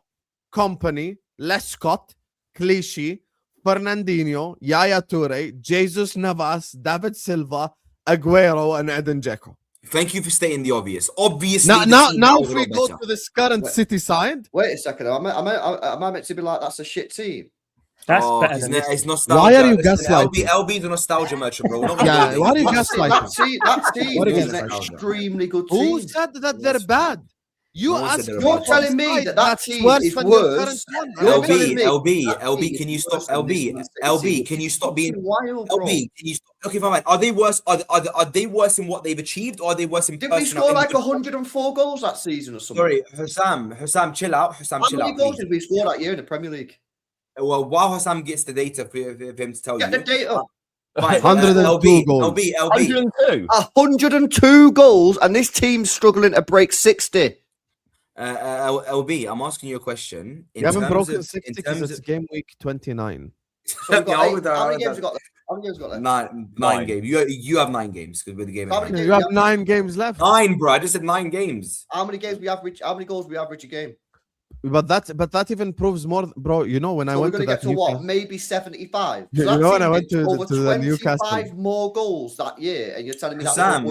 Company, Lescott, Clichy, Fernandinho, Yaya Toure, Jesus Navas, David Silva, Aguero, and Edin Dzeko. Thank you for stating the obvious. Obviously, now if we go to this current City side. Wait a second. Am I meant to be like that's a shit team? That's better than it's nostalgia. Why are you gaslighting? LB's a nostalgia merchant, bro. Yeah, why are you gaslighting? That team is an extremely good team. Who said that they're bad? You're telling me that team is worse. LB, can you stop? LB, can you stop being wild, LB? Can you stop? Okay, fine. Are they worse? Are they worse in what they've achieved, or are they worse in? Did we score like 104 goals that season or something? Sorry, Hussam, chill out. How many goals did we score that year in the Premier League? Well, while Hussam gets the data for him to tell you. Get the data. 102 goals. LB. 102. 102 goals, and this team's struggling to break 60. LB, I'm asking you a question. You haven't broken 60 because it's game week 29. So how many games we got left? 9 games. You have 9 games because we're the game. You have 9 games left. 9, bro. I just said 9 games. How many games we average? How many goals we average a game? But that even proves more, bro. You know when I went to that Newcastle, maybe 75. So when I went to the Newcastle, 25 more goals that year, and you're telling me Hussam.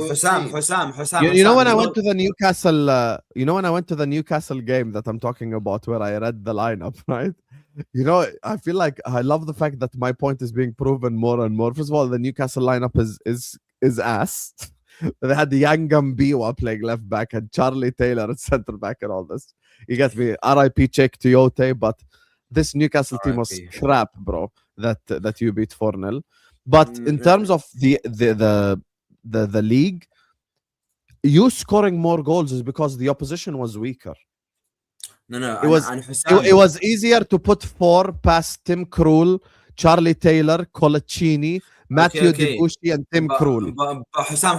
You know when I went to the Newcastle, when I went to the Newcastle game that I'm talking about, where I read the lineup, right? I feel like I love the fact that my point is being proven more and more. First of all, the Newcastle lineup is ass. They had the Yangam Biwa playing left back and Charlie Taylor at centre back and all this. You get me, RIP check to Yote, but this Newcastle team was crap, bro. That you beat 4-0. But in terms of the league, you scoring more goals is because the opposition was weaker. No. It was easier to put 4 past Tim Krul, Charlie Taylor, Colaccini, Matthew Debussy, and Tim Krul. But Hussam,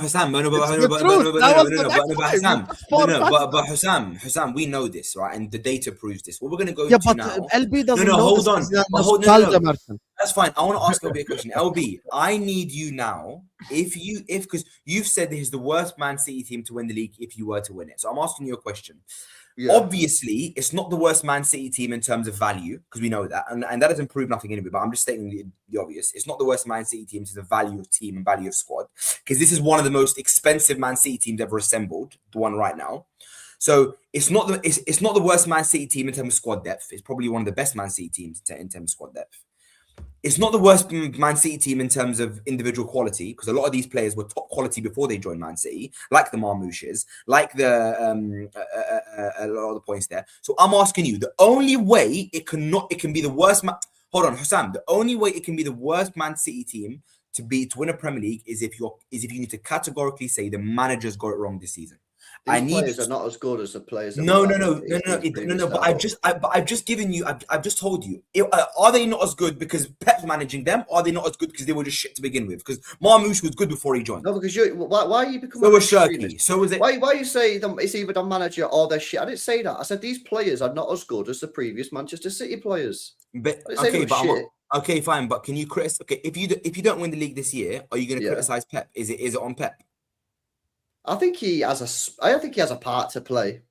Hussam, we know this, right? And the data proves this. What we're going to go to now... LB doesn't hold on. That's fine. I want to ask LB a question. LB, I need you now. Because you've said this is the worst Man City team to win the league if you were to win it. So I'm asking you a question. Yeah. Obviously, it's not the worst Man City team in terms of value, because we know that, and that doesn't prove nothing anyway. But I'm just stating the obvious. It's not the worst Man City team in terms of value of team and value of squad, because this is one of the most expensive Man City teams ever assembled, the one right now. So it's not the worst Man City team in terms of squad depth. It's probably one of the best Man City teams in terms of squad depth. It's not the worst Man City team in terms of individual quality, because a lot of these players were top quality before they joined Man City, like the Marmoushes, like the a lot of the points there. So I'm asking you, the only way it can be the worst. Hold on, Hussam. The only way it can be the worst Man City team to win a Premier League is if you need to categorically say the manager's got it wrong this season. These players are not as good as the players. No. But I've just given you. I've just told you. Are they not as good because Pep's managing them? Or are they not as good because they were just shit to begin with? Because Marmoush was good before he joined. No, because why are you becoming? So was Shirky. So was it? Why you say it's either the manager or their shit? I didn't say that. I said these players are not as good as the previous Manchester City players. Okay, fine. But can you criticize? Okay, if you don't win the league this year, are you going to criticize Pep? Is it on Pep? I think he has a part to play,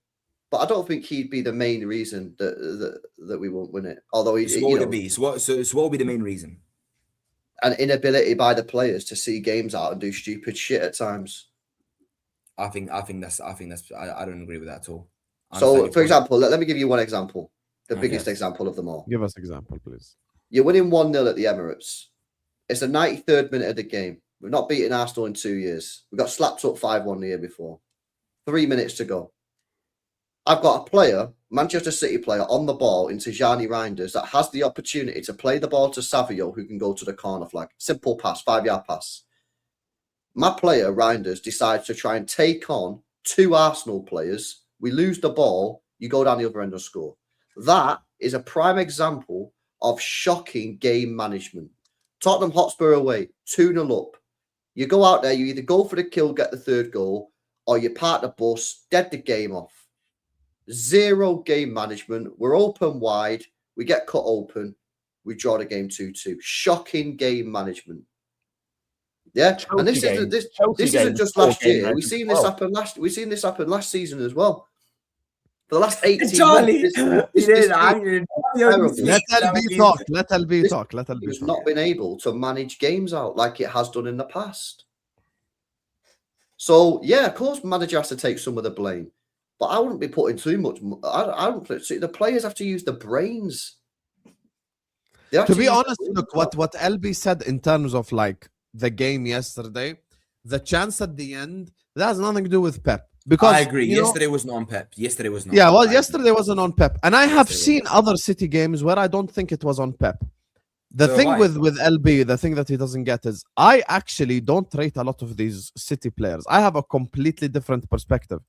but I don't think he'd be the main reason that we won't win it. Although So what would it be? So what would be the main reason? An inability by the players to see games out and do stupid shit at times. I think that's I don't agree with that at all. So, for example, let me give you one example. The biggest example of them all. Give us an example, please. You're winning 1-0 at the Emirates. It's the 93rd minute of the game. We've not beaten Arsenal in 2 years. We got slapped up 5-1 the year before. 3 minutes to go. I've got a player, Manchester City player, on the ball into Tijani Reinders that has the opportunity to play the ball to Savio, who can go to the corner flag. Simple pass, 5-yard pass. My player, Reinders, decides to try and take on 2 Arsenal players. We lose the ball. You go down the other end and score. That is a prime example of shocking game management. Tottenham Hotspur away, 2-0 up. You go out there, you either go for the kill, get the 3rd goal, or you park the bus, dead the game off. 0 game management. We're open wide. We get cut open. We draw the game 2-2. Shocking game management. Yeah, Chelsea and this isn't just last year. We've seen this happen last season as well. For the last 18 months, Let LB talk. Let LB talk. Let LB He's talk. not been able to manage games out like it has done in the past. So, yeah, of course, manager has to take some of the blame. But I wouldn't be putting too much. I don't put the players have to use the brains. To be honest, look what LB said in terms of like the game yesterday, the chance at the end, that has nothing to do with Pep. Because I agree. Yesterday was not on Pep. Yesterday was not. Yeah, well, yesterday wasn't on Pep, and I have seen other City games where I don't think it was on Pep. The thing with LB, the thing that he doesn't get is I actually don't rate a lot of these City players. I have a completely different perspective.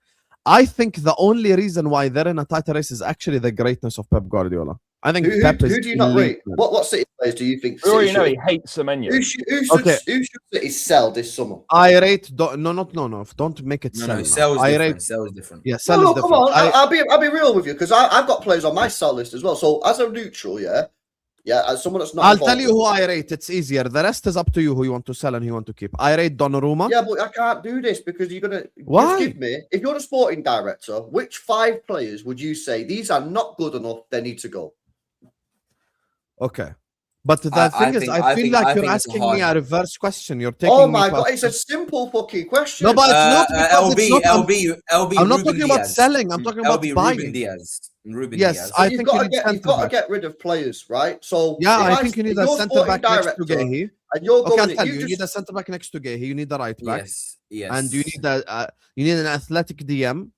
I think the only reason why they're in a title race is actually the greatness of Pep Guardiola. I think Pep is. Who do you not rate? What City players do you think? We already know he hates Semenyo. Who should City sell this summer? I rate. No. Don't make it sell. Sell is different. Sell is different. Yeah, sell is different. Come on. I'll be real with you because I've got players on my sell list as well. So as a neutral, as someone that's not. I'll tell you who I rate. It's easier. The rest is up to you who you want to sell and who you want to keep. I rate Donnarumma. Yeah, but I can't do this because you're gonna. Why? Just give me. If you're the sporting director, which 5 players would you say these are not good enough? They need to go. Okay. But the thing is, I feel like you're asking me a reverse question. You're taking. Oh my god, it's a simple fucking question. No, but it's not. LB. I'm not talking about selling. I'm talking about buying. Ruben Diaz. I think you've got to get rid of players, right? So I think you need a centre back next to Gehi. And you're going. Okay, I'll tell you. You need a centre back next to Gehi. You need a right back. Yes. And you need an athletic DM.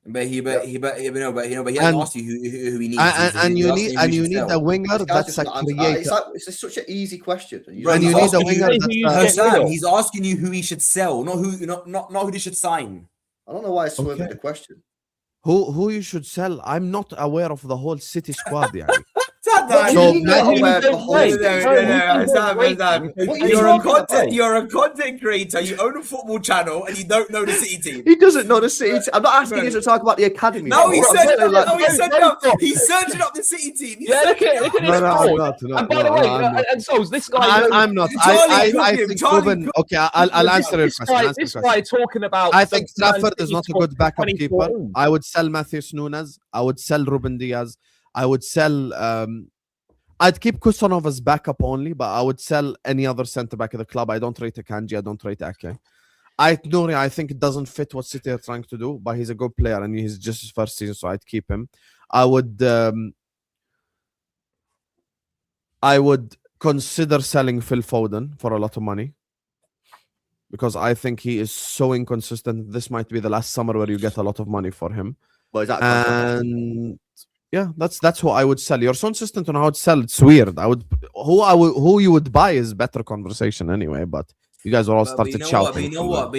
But he hasn't asked you who he needs. And you need a winger that's a creator. It's such an easy question. And you need a winger that's he's asking you who he should sell, not who he should sign. I don't know why I swerved the question. Who you should sell? I'm not aware of the whole City squad. So You're a content creator. You own a football channel, and you don't know the City team. He doesn't know the City. I'm not asking you to talk about the academy. No, bro. he's I'm searching saying, up. He's searching up the City team. Yeah, look at No, this no, I'm goal. not, no, And by the no, way, I'm not. and Souls, this guy. I'm not. I think Ruben. Okay, I'll answer your question. This guy talking about. I think the Man Trafford is City not a squad good backup keeper. 2014. I would sell Matheus Nunes. I would sell Ruben Diaz. I would sell. I'd keep Kusanov as backup only, but I would sell any other centre back of the club. I don't rate Akanji. I don't rate Ake. Nouri, I think it doesn't fit what City are trying to do, but he's a good player and he's just his first season, so I'd keep him. I would consider selling Phil Foden for a lot of money because I think he is so inconsistent. This might be the last summer where you get a lot of money for him. But is that And yeah, that's who I would sell. You're so insistent on how to sell. It's weird. Who you would buy is better conversation anyway. But you guys are all started shouting. But you know what?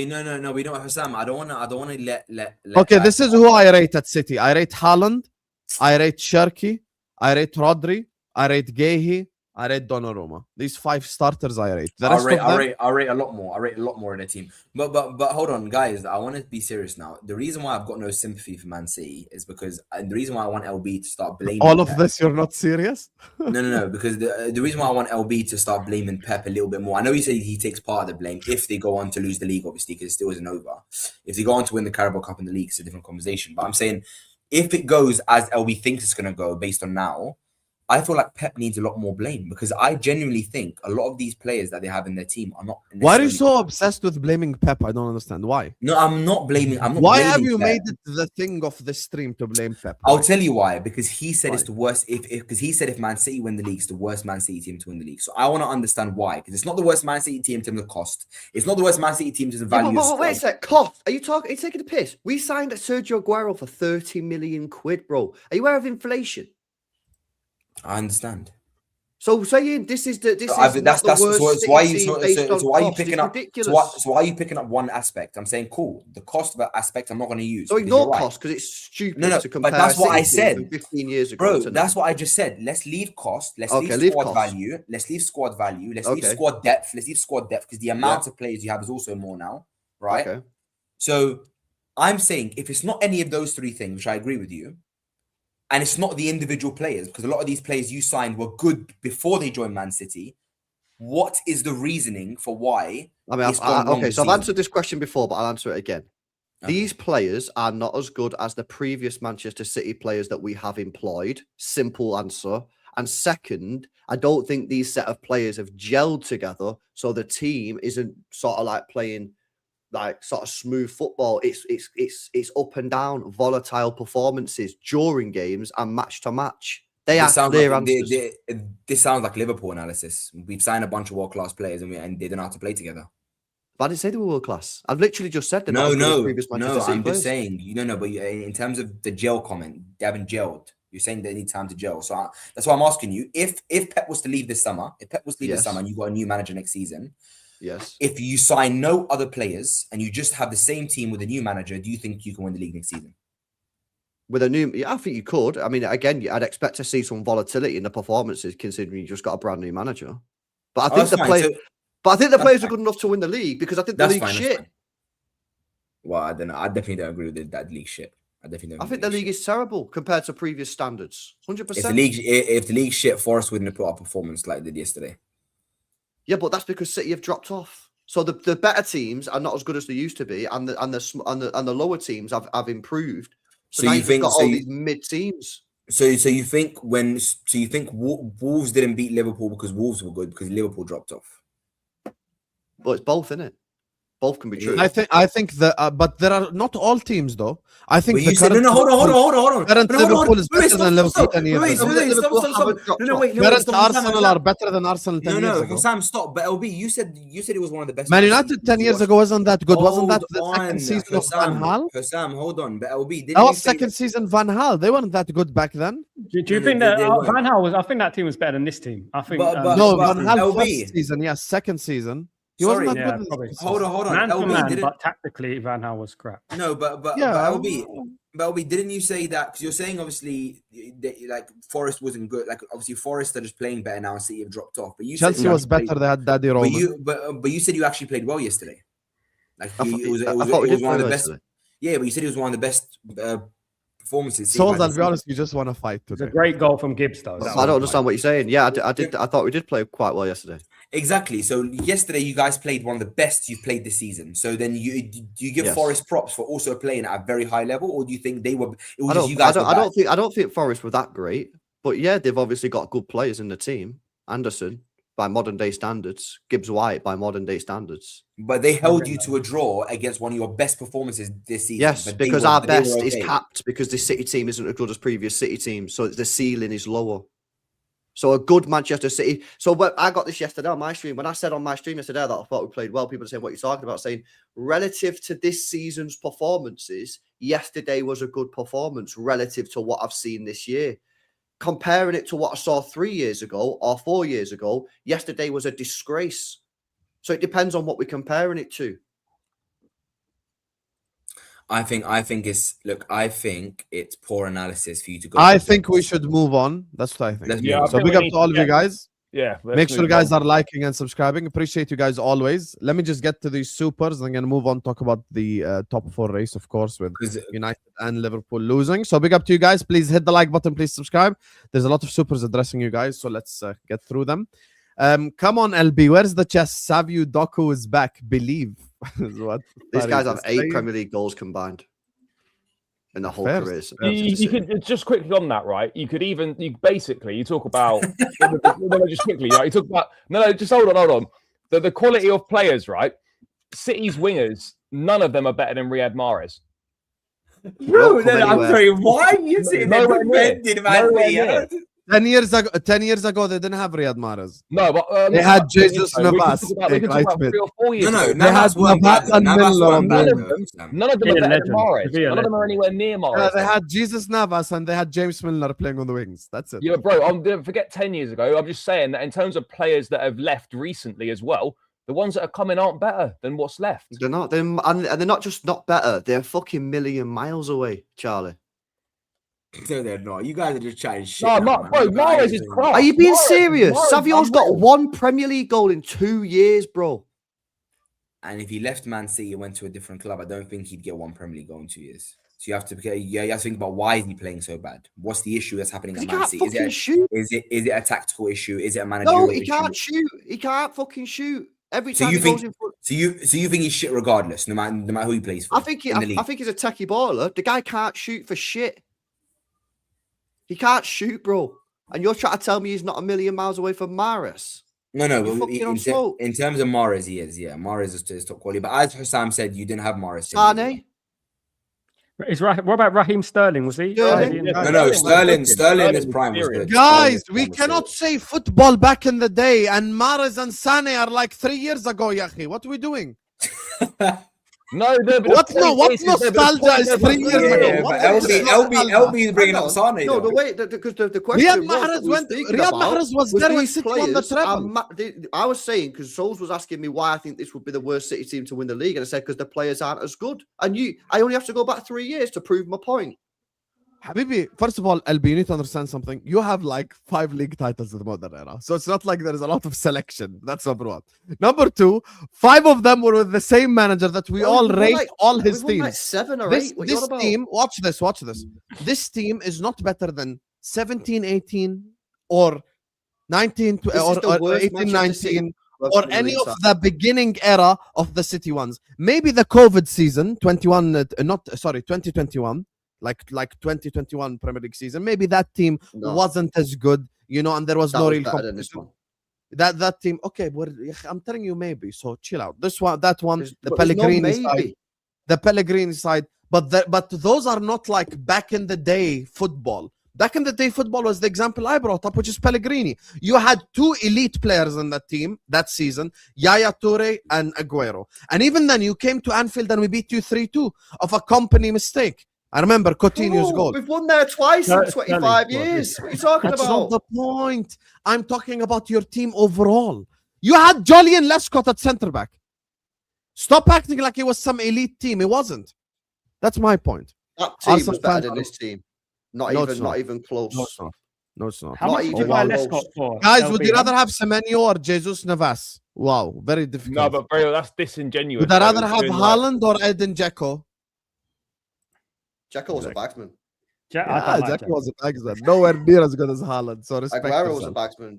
Hassan, I don't want to let. Okay, this is who I rate at City. I rate Haaland. I rate Cherki. I rate Rodri. I rate Gehi. I rate Donnarumma. These 5 starters I rate. I rate a lot more. I rate a lot more in the team. But hold on, guys. I want to be serious now. The reason why I've got no sympathy for Man City is because the reason why I want LB to start blaming all of Pep. this. You're not serious? No. Because the reason why I want LB to start blaming Pep a little bit more. I know he said he takes part of the blame if they go on to lose the league, obviously, because it still isn't over. If they go on to win the Carabao Cup in the league, it's a different conversation. But I'm saying if it goes as LB thinks it's going to go based on now, I feel like Pep needs a lot more blame because I genuinely think a lot of these players that they have in their team are not. Why are you so obsessed with blaming Pep? I don't understand why. No, I'm not blaming. Why have you made it the thing of this stream to blame Pep? I'll tell you why. Because he said it's the worst. Because he said if Man City win the league, it's the worst Man City team to win the league. So I want to understand why. Because it's not the worst Man City team in terms of cost. It's not the worst Man City team in terms of value. But wait a sec, cost. Are you taking the piss? We signed Sergio Aguero for 30 million quid, bro. Are you aware of inflation? I understand. So saying this is the why are you picking up? So why are you picking up one aspect? I'm saying cool. The cost of that aspect I'm not going to use. So ignore cost because it's stupid. No, to compare but that's what I said 15 years ago. Bro, that's what I just said. Let's leave cost. Let's leave squad value. Let's leave squad value. Let's leave squad depth. Let's leave squad depth because the amount of players you have is also more now, right? Okay. So I'm saying if it's not any of those 3 things, which I agree with you. And it's not the individual players because a lot of these players you signed were good before they joined Man City. What is the reasoning for why? I mean, so I've answered this question before, but I'll answer it again. Okay. These players are not as good as the previous Manchester City players that we have employed. Simple answer. And second, I don't think these set of players have gelled together, so the team isn't sort of like playing like sort of smooth football. It's up and down, volatile performances during games and match to match. They are clear answers. This sounds like Liverpool analysis. We've signed a bunch of world-class players and they don't know how to play together. But I didn't say they were world-class. I've literally just said that. No, I'm just saying, but in terms of the gel comment, they haven't gelled. You're saying they need time to gel. So that's why I'm asking you, if Pep was to leave this summer, and you got a new manager next season, yes. If you sign no other players and you just have the same team with a new manager, do you think you can win the league next season? With a new, I think you could. I mean, again, I'd expect to see some volatility in the performances, considering you just got a brand new manager. But I think the players are good enough to win the league because I think the league's shit. Well, I don't know. I definitely don't agree with that league shit. I think the league is terrible compared to previous standards. 100%. If the league's shit, Forest wouldn't have put up a performance like they did yesterday. Yeah, but that's because City have dropped off. So the better teams are not as good as they used to be, and the lower teams have improved. So now you've got all these mid teams. So you think Wolves didn't beat Liverpool because Wolves were good because Liverpool dropped off? But it's both, isn't it? Both can be true. I think that, but there are not all teams though. I think you said, hold on. Current Liverpool is better than Liverpool 10 years ago. Current Arsenal are better than Arsenal 10 years ago. Sam, stop. But LB, you said it was one of the best. Man United 10 years ago wasn't that good. Wasn't that the second season of Van Gaal? Sam, hold on. But LB, that was second season Van Gaal. They weren't that good back then. Do you think that Van Gaal was? I think that team was better than this team. I think no, Van Gaal first season, second season. He wasn't Sorry, that yeah, good. probably. Hold on. Man for LB man, didn't. but tactically Van Gaal was crap. No, but Yeah. LB, didn't you say that? Because you're saying obviously like Forest wasn't good. Like obviously Forest are just playing better now, and City have dropped off. But you Chelsea said you was actually better. They had Daddy Roman. but you said you actually played well yesterday. Like I it thought we was did one play of the well best. yesterday. Yeah, but you said it was one of the best performances. Souls, City I'll had be honest, you just want to fight It's a today. great goal from Gibbs, though. I don't understand what you're saying. Yeah, I did. I thought we did play quite well yesterday. Exactly. So yesterday you guys played one of the best you've played this season. So then do you give Yes. Forest props for also playing at a very high level, or do you think they were? It was I just you guys. I don't think Forest were that great, but yeah, they've obviously got good players in the team. Anderson by modern day standards, Gibbs White by modern day standards. But they held you to a draw against one of your best performances this season. Yes, but because they were- our but they were best is okay. capped because the City team isn't as good as previous City teams, so the ceiling is lower. So a good Manchester City. So I got this yesterday on my stream. When I said on my stream yesterday that I thought we played well, people are saying, what you're talking about, saying relative to this season's performances, yesterday was a good performance relative to what I've seen this year. Comparing it to what I saw 3 years ago or 4 years ago, yesterday was a disgrace. So it depends on what we're comparing it to. I think it's poor analysis for you to go. I think we should move on. That's what I think. Let's Yeah, move I on. So think big we up need to all of you guys. Yeah. Make sure you guys are liking and subscribing. Appreciate you guys always. Let me just get to these supers. I'm gonna move on, talk about the top 4 race, of course, with 'Cause United and Liverpool losing. So big up to you guys. Please hit the like button. Please subscribe. There's a lot of supers addressing you guys, so let's get through them. Come on, LB. Where's the chest? Savio Doku is back. Believe. Is what These Farid guys have is 8 saying. Premier League goals combined in the whole Fair. careers. You could just quickly on that, right? You could even you talk about just quickly, right? You talk about just hold on. The quality of players, right? City's wingers, none of them are better than Riyad Mahrez. Bro, Welcome I'm anywhere. sorry. Why are you sitting there Nowhere near. defending Man Nowhere City? near. 10 years ago, they didn't have Riyad Mahrez. No, but They had Jesus we Navas. can talk about 3 or 4 years No, ago. Navas weren't Navas bad. and Navas Miller weren't on bad. the- though, Sam. None of them Be are a better legend. than Mahrez. Be a None of them are legend. anywhere near Mahrez. They had Jesus Navas and they had James Milner playing on the wings. That's it. Yeah, bro, forget 10 years ago. I'm just saying that in terms of players that have left recently as well, the ones that are coming aren't better than what's left. They're not. And they're not just not better. They're fucking million miles away, Charlie. No, they're not. You guys are just chatting shit. No, now, man. bro, You guys Mahrez is are- crap. Are you being Mahrez- serious? Mahrez, Savio's got unreal. 1 Premier League goal in 2 years, bro. And if he left Man City and went to a different club, I don't think he'd get 1 Premier League goal in 2 years. So you have to think about why is he playing so bad? What's the issue that's happening He at Man can't City? fucking shoot. Is it a tactical issue? Is it a managerial No, he issue? can't shoot. He can't fucking shoot. Every So time you he think- goes in front. So you think he's shit regardless, no matter who he plays for? I think in the league? he's a techie baller. The guy can't shoot for shit. He can't shoot, bro. And you're trying to tell me he's not a million miles away from Mahrez? No, You're but fucking on smoke. in terms of Mahrez, he is. Yeah, Mahrez is top quality. But as Sam said, you didn't have Mahrez. 10 years ago. Sane? What about Raheem Sterling? Was he? Sterling? No, Sterling is prime. Was good. Guys, Sterling we is prime, cannot was say football back in the day, and Mahrez and Sane are like 3 years ago, Yahi. What are we doing? No, but What nostalgia is 3 years good. ago? Yeah, What but is nostalgia? LB is bringing up Hang on. Sane. No, though. the way because the question Riyad was that Mahrez we was thinking Riyad about Mahrez was there when these City won the players are treble. I was saying because Souls was asking me why I think this would be the worst City team to win the league, and I said because the players aren't as good. And I only have to go back 3 years to prove my point. Habibi, first of all, LB, you need to understand something. You have like 5 league titles in the modern era. So it's not like there is a lot of selection. That's number 1. Number 2, 5 of them were with the same manager that we all We've won rate all his we've won teams. like 7 or This 8. What you on about? team, watch this. This team is not better than 17, 18 or 19 This is the or worst 18, Manchester City 19 Premier or League any of side. the beginning era of the City ones. Maybe the COVID season, 2021, like 2021 Premier League season. Maybe that team No, wasn't as good, and there was that no was real better than this competition. one. That team, okay, I'm telling you maybe. So chill out. This one, that one, the But there's no Pellegrini side, maybe. the Pellegrini side. But those are not like back in the day football. Back in the day football was the example I brought up, which is Pellegrini. You had 2 elite players in that team that season, Yaya Toure and Aguero. And even then, you came to Anfield and we beat you 3-2 of a company mistake. I remember Coutinho's Oh, goal. we've won there twice in Sterling 25 scored, years. What are you talking That's about? not the point. I'm talking about your team overall. You had Jolyon Lescott at centre back. Stop acting like he was some elite team. He wasn't. That's my point. That team Arsenal was better fans than are- this team. Not No, it's even, not. not even close. No, it's not. No, it's not. How Not much did even you buy close. Lescott for? Guys, LB? would you rather have Semenyo or Jesus Navas? Wow, very difficult. No, but bro, that's disingenuous. Would I bro. rather It's have doing like- Haaland or Edin Dzeko? Dzeko was a bagsman. I Yeah, don't like Dzeko was a bagsman. Nowhere near as good as Haaland. So respect Aguero was a yourself. bagsman.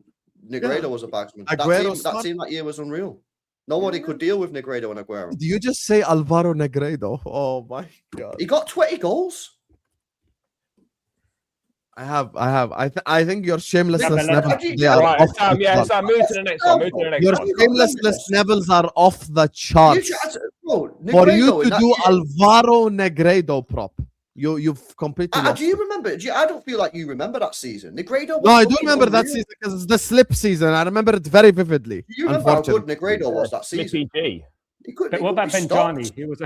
Negredo was a bagsman. Aguero That team that year was unreal. Nobody could deal with Negredo and Aguero. Do you just say Alvaro Negredo? Oh my god. He got 20 goals. I think your shamelessness Yeah, but Neville, like- they are Right, off Sam, the yeah, chart. Sam, move to the next one. Move to the next Your one. You got shamelessness Mendes. Nevilles are off the You charts. just- bro, For Negredo you in to that do year- Alvaro Negredo prop, you've completely lost do you it. remember? I don't feel like you remember that season. Negredo was No, I do fucking remember that unreal. season because it's the slip season. I remember it very vividly. Do you remember how good Unfortunately. Negredo was that season? Slippy G. He couldn't, But he what about couldn't be stopped. Benjani? He was.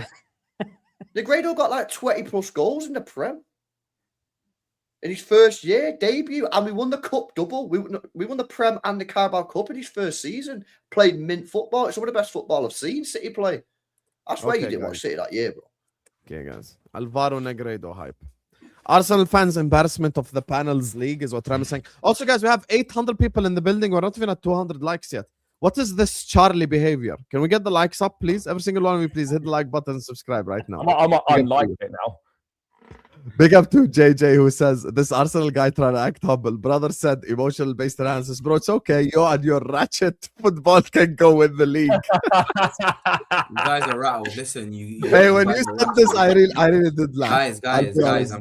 Negredo got like 20 plus goals in the Prem in his first year debut, and we won the cup double. We won the Prem and the Carabao Cup in his first season. Played mint football. It's some of the best football I've seen City play. That's why you Okay, didn't guys. watch City that year, bro. Okay, guys. Alvaro Negredo hype. Arsenal fans' embarrassment of the panels league is what Ram is saying. Also, guys, we have 800 people in the building. We're not even at 200 likes yet. What is this Charlie behavior? Can we get the likes up, please? Every single one of you, please hit the like button and subscribe right now. I might unlike it now. Big up to JJ who says this Arsenal guy trying to act humble. Brother said emotional based analysis. Bro, it's okay. You and your ratchet football can go with the league. You guys are rattled. Listen, Hey, when guys you are said rattled. this, I really did laugh. Guys, be guys, honest.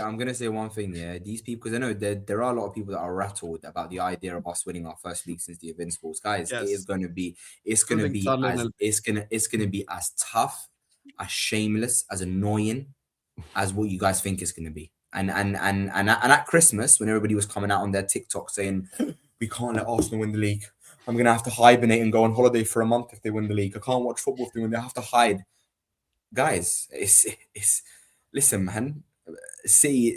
I'm gonna say one thing. Yeah, these people, because I know there are a lot of people that are rattled about the idea of us winning our first league since the Invincibles. Guys, Yes. it is gonna be, it's Including Charlie and it's gonna be as tough, as shameless, as annoying as what you guys think it's gonna be. And at Christmas, when everybody was coming out on their TikTok saying we can't let Arsenal win the league, I'm gonna have to hibernate and go on holiday for a month if they win the league. I can't watch football if they win. They have to hide. Guys, it's listen, man. City,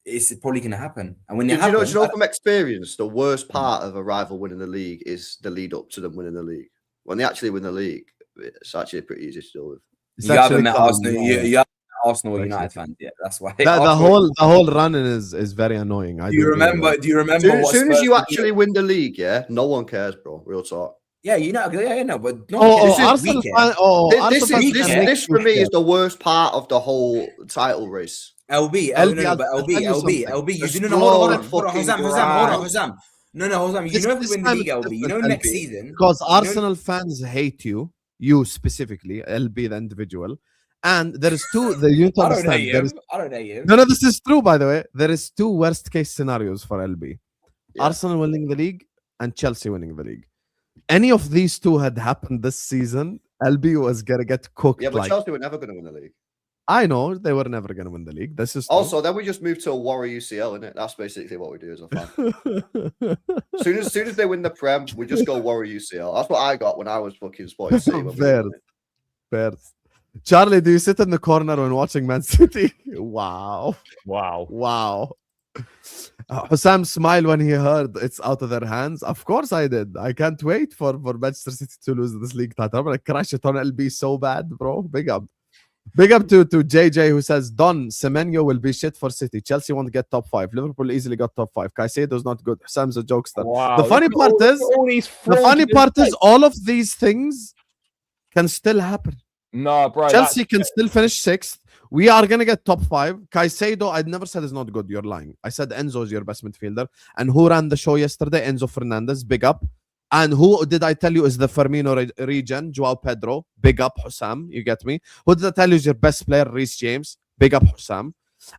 it's probably gonna happen. And when Do it you know happens, from experience, the worst part of a rival winning the league is the lead up to them winning the league. When they actually win the league, it's actually pretty easy to deal with. It's you haven't actually met calm, Arsenal. yeah. You haven't met Arsenal or Actually. United fans yet. That's why. The Arsenal- whole running is very annoying. Do you remember? Do you remember? As what soon as Spurs you did? actually win the league, yeah, no one cares, bro. Real talk. Yeah, no, but no. Oh, this is Arsenal weekend. fan, oh, This Arsenal fans is can make this for you me care. is the worst part of the whole title race. LB, LB, no, but I'll tell you something. LB. You Just do know. Hold on, fucking Hosam. Hold on. No, Hosam. You This- know if we this win the time league, it's LB. You know different, next LB. season. Because You know- Arsenal fans hate you specifically, LB the individual, and there is two. You need to I don't understand. hate There him. is, I don't hate him. no, this is true. By the way, there is two worst case scenarios for LB: Yeah. Arsenal winning the league and Chelsea winning the league. Any of these two had happened this season, LB was gonna get cooked. Yeah, but like Chelsea were never going to win the league. I know they were never gonna win the league. This is true. Also, then we just moved to a Warrior UCL, innit? That's basically what we do as a fan. As soon as they win the Prem, we just go Warrior UCL. That's what I got when I was fucking Sporting City. when we Fair. won it. Bears. Charlie, do you sit in the corner when watching Man City? Wow. Wow. Hussam smiled when he heard it's out of their hands. Of course I did. I can't wait for Manchester City to lose this league title. I'm going to crash it on LB so bad, bro. Big up. Big up to JJ who says, Don, Semenyo will be shit for City. Chelsea won't get top 5. Liverpool easily got top 5. Caicedo's not good. Sam's a jokester. Wow. The funny Look at part all- is- look at all these The funny fraudulent part is takes. all of these things can still happen. No, bro. Chelsea can still finish 6th. We are going to get top 5. Caicedo, I never said is not good. You're lying. I said Enzo is your best midfielder. And who ran the show yesterday? Enzo Fernandez. Big up. And who did I tell you is the Firmino regen? Joao Pedro. Big up, Hussam. You get me? Who did I tell you is your best player? Reece James. Big up, Hussam.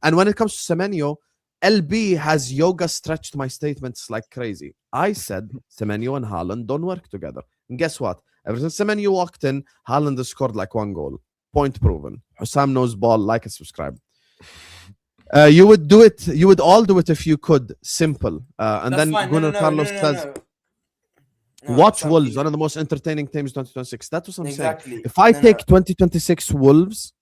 And when it comes to Semenyo, LB has yoga stretched my statements like crazy. I said Semenyo and Haaland don't work together. And guess what? Ever since Semenyo walked in, Haaland has scored like 1 goal. Point proven. Hussam knows ball. Like and subscribe. You would do it. You would all do it if you could. Simple. And That's then fine. Gunnar Carlos says, No, watch that's Wolves, fine. one of the most entertaining teams 2026. That's what I'm saying. Exactly. If I No, take no. 2026 Wolves,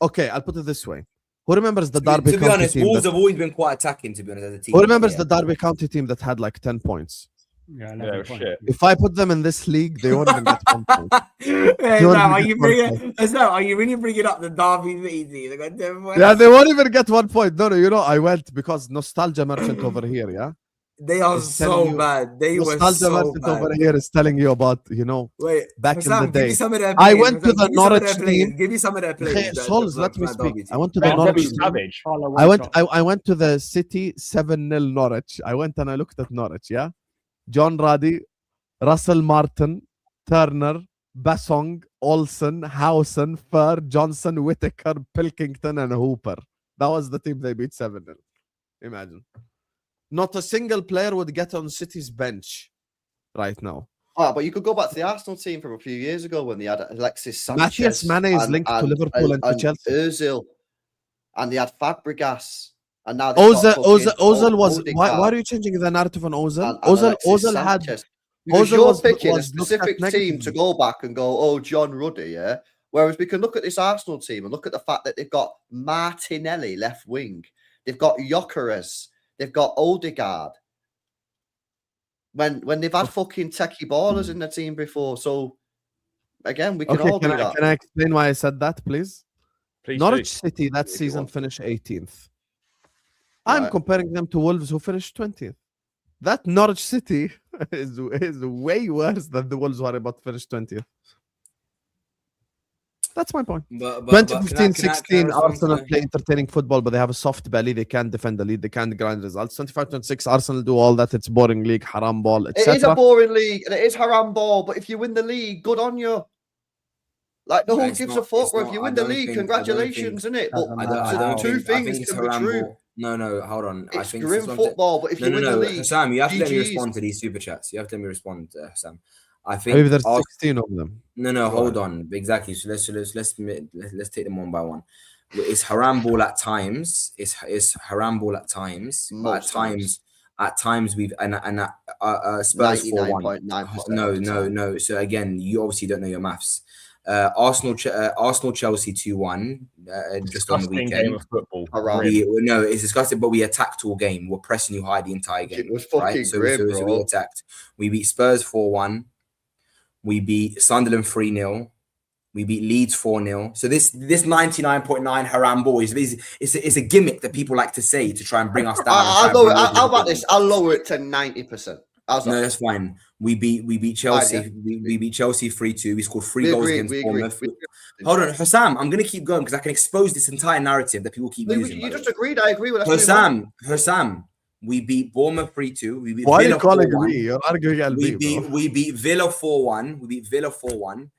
okay, I'll put it this way. Who remembers the Derby To be County honest, team? Wolves that- have always been quite attacking. To be honest, as a team. Who remembers Yeah. the Derby County team that had like 10 points? Yeah, Yeah, 11 points. shit. If I put them in this league, they won't even get 1 point. Hey, You wanna Sam, be are you different, bringing? Sam, are you really bringing up the Derby City? They got 10 points. Yeah, they won't even get 1 point. No, you know, I went because Nostalgia Merchant over here, yeah? They are It's telling so you- bad. They were Nostalgia so Merchant bad. over here is telling you about, you know, Wait, back in the Sam, give day. me some of their I players. went to Sam, the give me some of their Norwich players. team. Give me some of their players. Souls, let me that speak. Derby I went to Man, the Robbie Norwich team. Savage. Carlo I went. Wentworth. I went to the City 7-0 Norwich. I went and I looked at Norwich. Yeah, John Ruddy, Russell Martin, Turner, Bassong, Olsen, Howson, Fur, Johnson, Whitaker, Pilkington, and Hooper. That was the team they beat 7-0. Imagine. Not a single player would get on City's bench right now. Oh, but you could go back to the Arsenal team from a few years ago when they had Alexis Sanchez. Matthias Mane is linked to Liverpool and to Chelsea. Ozil, and they had Fabregas, and now they've got fucking Ozil was. Odegaard Why are you changing the narrative on Ozil? and Alexis Ozil had. Sanchez. Because Ozil you're was picking a looked at specific team to negatively. go back and go, oh, John Ruddy, yeah. Whereas we can look at this Arsenal team and look at the fact that they've got Martinelli left wing, they've got Gyökeres, they've got Odegaard. When they've had fucking techie ballers in the team before, so again, we can all do that. Can I explain why I said that, please? Please Norwich do. City that If you season want to. finished 18th. I'm Right. comparing them to Wolves who finished 20th. That Norwich City is way worse than the Wolves who are about to finish 20th. That's my point. But 2015-16, Arsenal play entertaining football, but they have a soft belly. They can't defend the lead. They can't grind results. 25-26, Arsenal do all that. It's boring league, haram ball, It is a etc. boring league and it is haram ball, but if you win the league, good on you. Like, no Yeah, one it's gives not- a fuck. it's Or if not- you I win the don't league, think- congratulations, innit? But doesn't I matter. don't two think, I things think it's can be haram true. ball. No, hold on. I It's think grim this is what I'm saying. football, but if you win the league, Sam, you have to let me GGs. respond to these super chats. You have to let me respond, Sam. I think Maybe there's Ars- 16 of them. No, Go hold ahead. on. Exactly. So let's take them one by one. It's haram ball at times. It's haram ball at times. But at times we've and Spurs 4-1. 99.9%. No. So again, you obviously don't know your maths. Arsenal Chelsea 2-1 just on the Disgusting game weekend. of football. Haram. No, it's disgusting, but we attacked all game. We're pressing you high the entire game. It was fucking grim, so bro. we attacked. We beat Spurs 4-1. We beat Sunderland 3-0. We beat Leeds 4-0. So this 99.9 haram ball is it's a gimmick that people like to say to try and bring us down. How about this? I'll lower it to 90%. No, that's fine. We beat Chelsea. Fine, We beat Chelsea 3-2. We scored 3 We goals agree, against we agree. Bournemouth. Hold on, Hussam, I'm gonna keep going because I can expose this entire narrative that people keep using. You just agreed. I agree with that. Hussam, we beat Bournemouth 3-2. We beat Why are Villa you calling 4-1. me? You're arguing LB, bro. We beat Villa 4-1. We beat Villa 4-1.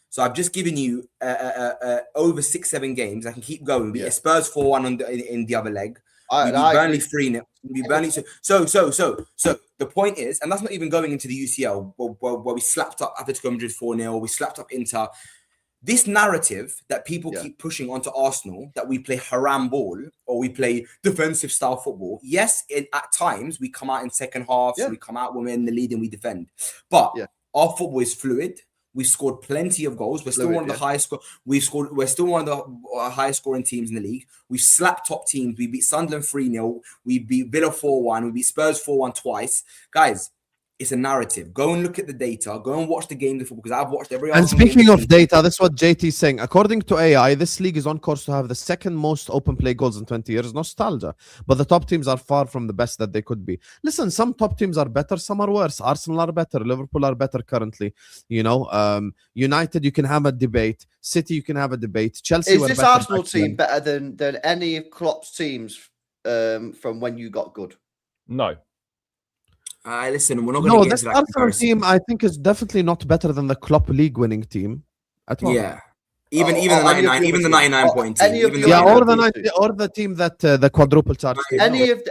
So I've just given you over 6-7 games. I can keep going. We beat Spurs 4-1 in the other leg. We beat Burnley 3-0. We beat Burnley. So the point is, and that's not even going into the UCL where we slapped up Atletico Madrid 4-0. We slapped up Inter. This narrative that people keep pushing onto Arsenal, that we play haram ball or we play defensive style football. Yes, at times we come out in second half, so we come out when we're in the lead and we defend. But our football is fluid. We've scored plenty of goals. We're still one of the highest. We're still one of the highest scoring teams in the league. We've slapped top teams. We beat Sunderland 3-0. We beat Villa 4-1. We beat Spurs 4-1 twice. Guys, it's a narrative. Go and look at the data. Go and watch the game before, because I've watched every. And speaking of data, this is what JT is saying. According to AI, this league is on course to have the second most open play goals in 20 years. Nostalgia. But the top teams are far from the best that they could be. Listen, some top teams are better, some are worse. Arsenal are better. Liverpool are better currently. You know, United, you can have a debate. City, you can have a debate. Chelsea. Is this Arsenal team better than any of Klopp's teams from when you got good? No. Listen, we're not going to get this into that Arsenal comparison. team, I think, is definitely not better than the Klopp league winning team at all. Yeah. Even the 99 point team. Or the team that the quadruple charge team. Any of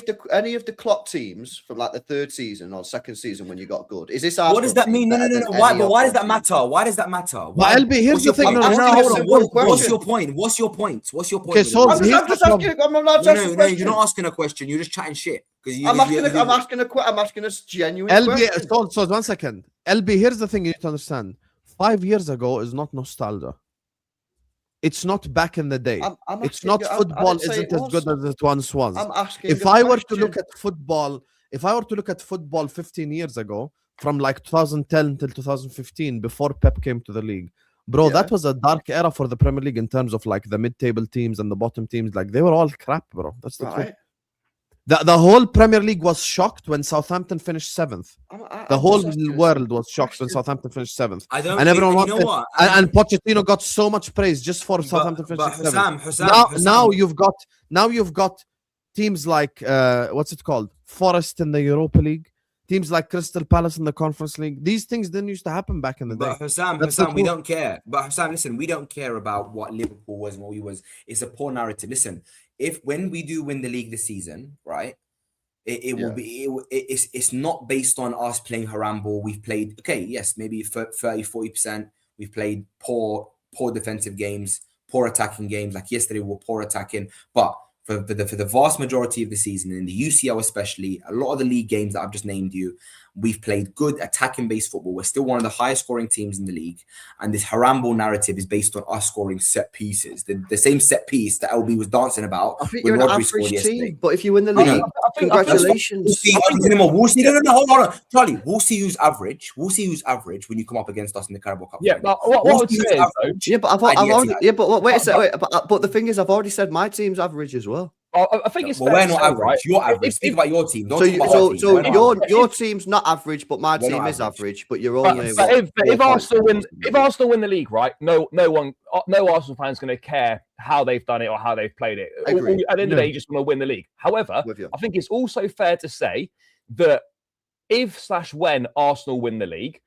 the Klopp teams from like the third season or second season when you got good. Is this Arsenal? What does that mean? No. Why does that matter? Why does that matter? Well, LB, here's the thing. What's your point? What's your point? Okay, so I'm just asking. I'm not asking. No, you're not asking a question. You're just chatting shit. I'm asking a genuine question. LB, so 1 second. LB, here's the thing you need to understand. 5 years ago is not nostalgia. It's not back in the day. It's not football isn't as good as it once was. I'm asking. If I were to look at football if I were to look at football 15 years ago, from like 2010 till 2015, before Pep came to the league, bro, Yeah. that was a dark era for the Premier League in terms of like the mid-table teams and the bottom teams. Like they were all crap, bro. That's the truth. Right. The whole Premier League was shocked when Southampton finished 7th. The whole world was shocked when Southampton finished 7th. I don't. And everyone you wanted, know what? and Pochettino got so much praise just for Southampton finishing 7th. Now you've got teams like what's it called? Forest in the Europa League. Teams like Crystal Palace in the Conference League. These things didn't used to happen back in the day. But Hussam, we don't care. But Hussam, listen, we don't care about what Liverpool was and what we was. It's a poor narrative. Listen, when we do win the league this season, right? It's not based on us playing haram ball. We've played, okay, yes, maybe 30-40%. We've played poor defensive games, poor attacking games. Like yesterday, we were poor attacking. But for the vast majority of the season, in the UCL especially, a lot of the league games that I've just named you, we've played good attacking-based football. We're still one of the highest scoring teams in the league. And this haram ball narrative is based on us scoring set pieces. The same set piece that LB was dancing about. I think you're an Rodri scored average yesterday. team, but if you win the league, congratulations. We'll see. No, hold on. Charlie, we'll see who's average. We'll see who's average when you come up against us in the Carabao Cup. Yeah, but what I would say is, though, Yeah, but I've already. Yeah, but wait a second. But the thing is, I've already said my team's average as well. I think it's well, fair we're not to say, average. right? You're average. Think about your team. Don't So, talk about our team. We're not average. your team's not average, but my We're team not is average. average. But you're But, only. but if 4 Arsenal points. win the league, right? No Arsenal fan's going to care how they've done it or how they've played it. Agreed. At the end of the day, you just want to win the league. However, With you. I think it's also fair to say that if/when Arsenal win the league,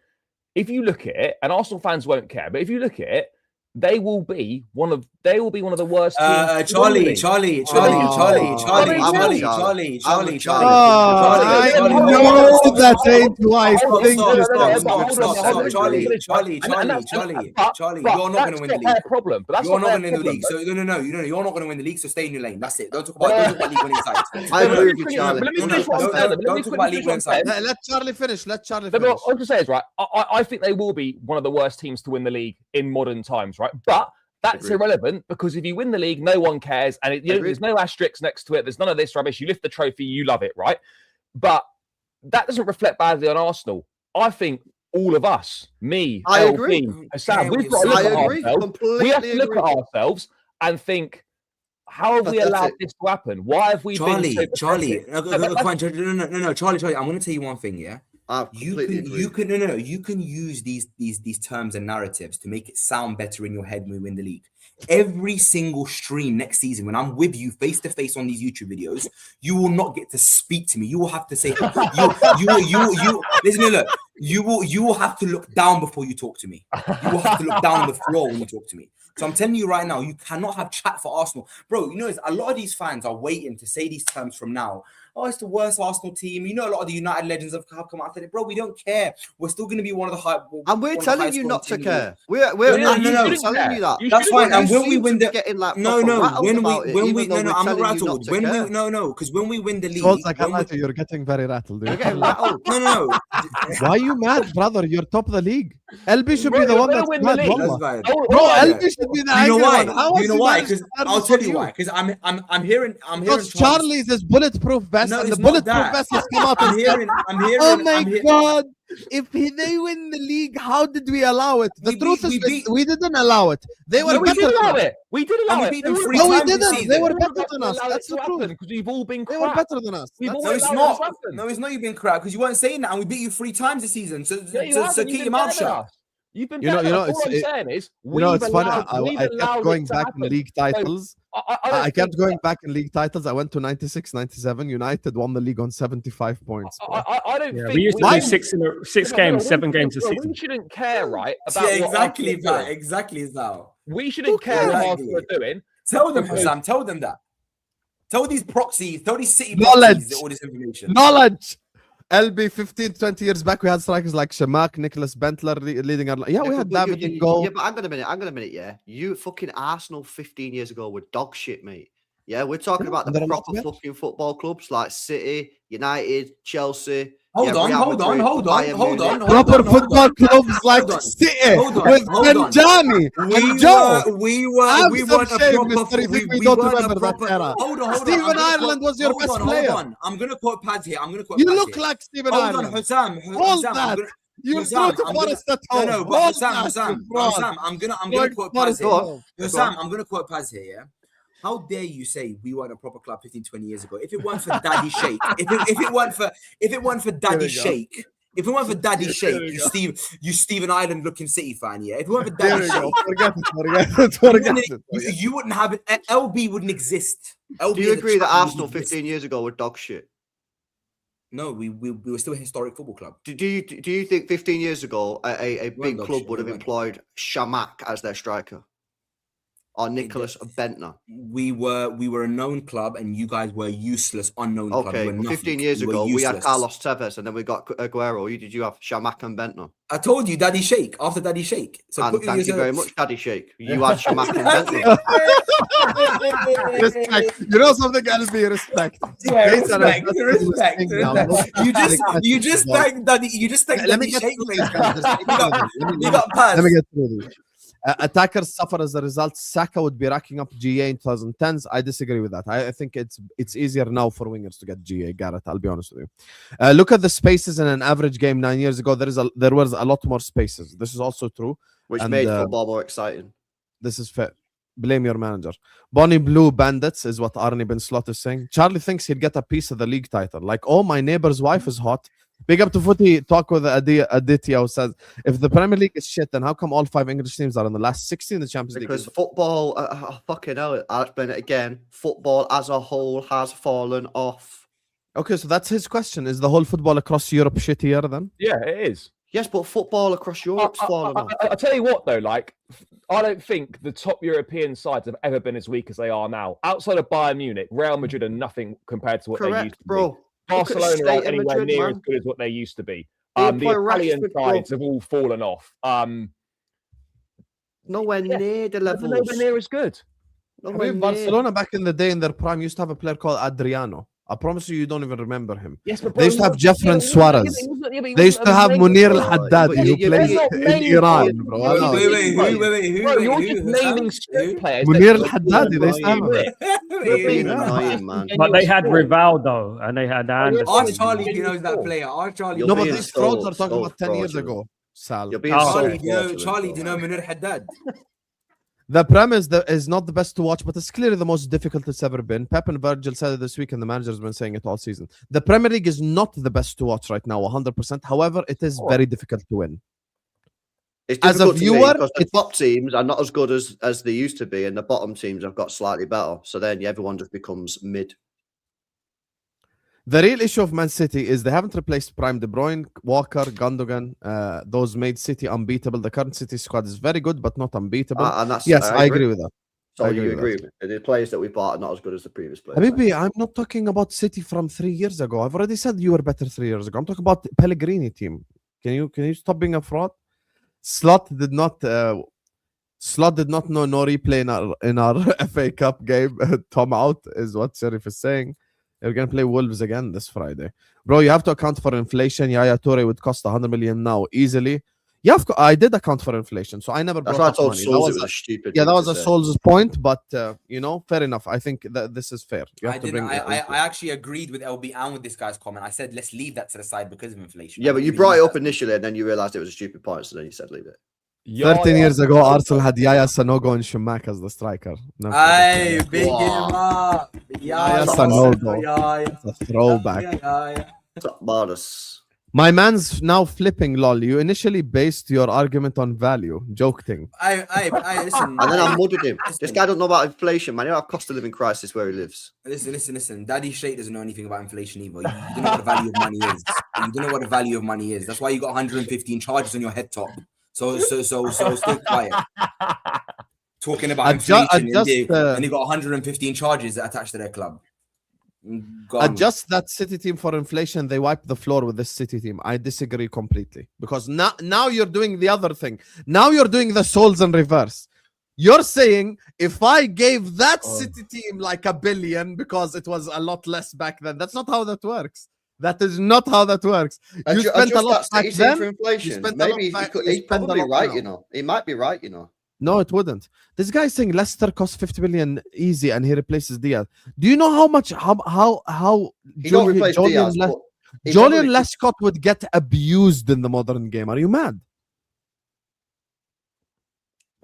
if you look at it, and Arsenal fans won't care, but if you look at it, they will be one of the worst teams. Charlie. That ain't why. Charlie, you're not going to win the league. Problem, but that's You're not not their going to win the problem, league. So no, you're not going to win the league. So stay in your lane. That's it. Don't talk about league winning sides. I agree with you, Charlie. Don't talk about league winning sides. Let Charlie finish. Let Charlie But finish. what I was going to say is, right, I think they will be one of the worst teams to win the league in modern times, right? But that's Agreed. irrelevant because if you win the league, no one cares. And there's no asterisks next to it. There's none of this rubbish. You lift the trophy, you love it, right? But that doesn't reflect badly on Arsenal. I think all of us, me, I LB, agree. Hassan, we've got to look I at agree. ourselves. Completely We have to agree. look at ourselves and think, how have we That's allowed it. this to happen? Why have we Charlie, been so pathetic? no, Charlie. I'm going to tell you one thing, yeah. I completely agree. You can use these terms and narratives to make it sound better in your head when we win the league. Every single stream next season, when I'm with you face to face on these YouTube videos, you will not get to speak to me. You will have to say, listen, look, you will have to look down before you talk to me. You will have to look down on the floor when you talk to me. So I'm telling you right now, you cannot have chat for Arsenal. Bro, you know, a lot of these fans are waiting to say these terms from now. Oh, it's the worst Arsenal team. You know, a lot of the United legends have come out and said, bro, we don't care. We're still going to be one of the high. And we're telling you not to care. We're No, telling you that. That's fine. And when we win the getting like when we no, I'm not rattled. Because when we win the league, Sounds like you're getting very rattled. You're getting rattled. no. Why are you mad, brother? You're top of the league. LB should be the one that's win the mad. league. Wallah. That's fine. Bro, LB should be the You know angry why? one. How You know why? Because I'll tell you why. Because I'm hearing. Because Charlie's is bulletproof vest, No, and it's the not bulletproof that. vest has come out. I'm hearing. Oh my God! If they win the league, how did we allow it? The truth is, we didn't allow it. They were No, we better. did allow it. We did allow And we it. beat them 3 No, we times this didn't. season. They were better than us. Allow it That's to the happen truth. because we've all been They were crap. better than us. We've That's- all No, it's allowed not. it to happen. No, it's not. You've been crap because you weren't saying that, and we beat you 3 times this season. So Yeah, you so haven't. keep You've your been mouth better than shut. us. You've been You know, better. All it's- I'm saying is, it's funny. we've I kept allowed going it to back in happen. league titles. I I don't kept think going back in league titles. I went to 96, 97. United won the league on 75 points. bro. I don't Yeah, think we used to Why- do six games, 7 games a we season. shouldn't care, right? About Yeah, what exactly Arsenal are that. doing. Exactly that. We shouldn't care what Exactly. Arsenal are doing. Tell them, Because- Sam. Tell them that. Tell these proxies. Tell these city Knowledge. proxies all this information. Knowledge. LB 15, 20 years back, we had strikers like Shamak, Nicholas Bentler leading our. Yeah, we had David in goal. Yeah, but hang on a minute. Yeah, you fucking Arsenal 15 years ago were dog shit, mate. Yeah, we're talking about and the they're not proper bad. fucking football clubs like City, United, Chelsea. Hold Yeah, on, Real hold on, Madrid, hold on, Bayern hold on, Munich. hold Proper on, hold football on. clubs like Hold on. City Hold on, with hold on. Benjani and Joe. We Have weren't some a shame, proper. mister. You think we We don't weren't a remember that proper. era? Hold on. Stephen I'm gonna Ireland was your best player. Hold on. I'm gonna quote Paz here. You look like Stephen Hold Ireland. on, Hussam. Hold Hussam, that. You Hussam, throw to I'm gonna- Forest at home. No, but Hold Hussam, I'm gonna Throwing quote Forest Paz here. at home. Hussam, I'm gonna quote Paz here, yeah? How dare you say we weren't a proper club 15, 20 years ago? If it weren't for Daddy Shake, if it weren't for Daddy Shake, if it weren't for Daddy Shake, you Stephen Ireland looking City fan, yeah? If it weren't for There Daddy we go. Shake, Forget it. you wouldn't have it. LB wouldn't exist. LB Do you as a agree that club wouldn't Arsenal exist. 15 years ago were dog shit? No, we were still a historic football club. Do you think 15 years ago a big dog club shit, would have we weren't. employed Shamak as their striker? Or Nicholas Bentner? We were a known club, and you guys were useless, unknown club. Okay, You were 15 nothing. years You were ago, we had useless. Carlos Tevez, and then we got Aguero. Did you have Shamak and Bentner? I told you, Daddy Shake. After Daddy Shake. So And put thank you yourself- very much, Daddy Shake. You had Shamak and Bentner. Respect. You know something else? Be respect. Yeah, Based on respect, a- respect, thing now. respect. You just thank Daddy. You just thank Let me Daddy get Shake. through mate. these, guys. Just We got- we got Paz. Let me get through these. Attackers suffer as a result. Saka would be racking up GA in 2010s. I disagree with that. I think it's easier now for wingers to get GA. Garrett, I'll be honest with you. Look at the spaces in an average game 9 years ago. There was a lot more spaces. This is also true. Which And, made football more exciting. This is fair. Blame your manager. Bonnie Blue Bandits is what Arnie Ben Slot is saying. Charlie thinks he'd get a piece of the league title. Like, oh, my neighbor's wife is hot. Big up to Footy. Talk with Aditya, who says, if the Premier League is shit, then how come all 5 English teams are in the last 16 in the Champions League? Because football, fucking hell, I'll explain it again. Football as a whole has fallen off. Okay, so that's his question. Is the whole football across Europe shittier then? Yeah, it is. Yes, but football across Europe's fallen off. I tell you what, though, like, I don't think the top European sides have ever been as weak as they are now. Outside of Bayern Munich, Real Madrid are nothing compared to what they used Correct, to bro. be. Barcelona Look at the aren't state of anywhere Madrid, near man. as good as what they used to be. They The employ Italian Rashford, bro. sides have all fallen off. Nowhere near the They're levels. nowhere near as good. Nowhere near. Barcelona back in the day in their prime used to have a player called Adriano. I promise you don't even remember him. Yes, but They used to have Jeffrey Suarez. They used to have Munir Al-Haddadi, who yeah, played yeah, in Iran, bro. I know. Wait, who? Bro, you're just naming strip players. Munir Al-Haddadi, they used to have him. You're being Yeah. annoying, man. But they had Rivaldo and they had Anderson. Ask Charlie if he knows that player. Ask Charlie. You're No, but being these frauds so- are talking so about 10 years fraudulent. ago, Sal. You're being Oh, so okay. Charlie, do you know Munir Haddad? The premise is not the best to watch, but it's clearly the most difficult it's ever been. Pep and Virgil said it this week, and the manager's been saying it all season. The Premier League is not the best to watch right now, 100%. However, it is very difficult to win. It's As a difficult to me viewer, because the top teams are not as good as they used to be, and the bottom teams have got slightly better. So then everyone just becomes mid. The real issue of Man City is they haven't replaced Prime De Bruyne, Walker, Gundogan. Those made City unbeatable. The current City squad is very good, but not unbeatable. And that's Yes, I agree with that. So I agree you with agree with it. The players that we bought are not as good as the previous players. Habibi, I'm not talking about City from 3 years ago. I've already said you were better 3 years ago. I'm talking about Pellegrini team. Can you stop being a fraud? Slot did not know no replay in our FA Cup game. Tom out is what Sheriff is saying. They're going to play Wolves again this Friday. Bro, you have to account for inflation. Yaya Toure would cost 100 million now easily. Yeah, I did account for inflation, so I never That's brought why I up told money. Souls it was a stupid. Yeah, that thing was to a say. Souls' point, but fair enough. I think that this is fair. You I have to didn't. bring I actually agreed with LB and with this guy's comment. I said let's leave that to the side because of inflation. Yeah, but you brought it up initially, and then you realised it was a stupid point, so then you said leave it. 13 years ago, Arsenal had Yaya Sanogo and Shumak as the striker. No, Hey, big him Wow. up. Yaya That's Sanogo. Yeah, It's a throwback. What's up, Bardus? My man's now flipping, lol. You initially based your argument on value. Joke thing. I listen. And then I muddled him. Listen. This guy doesn't know about inflation, man. You know our cost of living crisis where he lives. Listen. Daddy Shake doesn't know anything about inflation either. You don't know what the value of money is. You don't know what the value of money is. That's why you got 115 charges on your head top. So stay quiet. Talking about inflation, and they got 115 charges attached to their club. Gone. Adjust that City team for inflation. They wipe the floor with this City team. I disagree completely because now you're doing the other thing. Now you're doing the souls in reverse. You're saying if I gave that City team like $1 billion because it was a lot less back then, that's not how that works. That is not how that works. You spent a lot back then. For inflation. spent a lot Maybe back- he's you spent a probably lot right. now. You know, he might be right. You know. No, it wouldn't. This guy is saying Leicester costs 50 million easy, and he replaces Diaz. Do you know how much how He don't replace Diaz. But he Julian probably- Lescott would get abused in the modern game? Are you mad?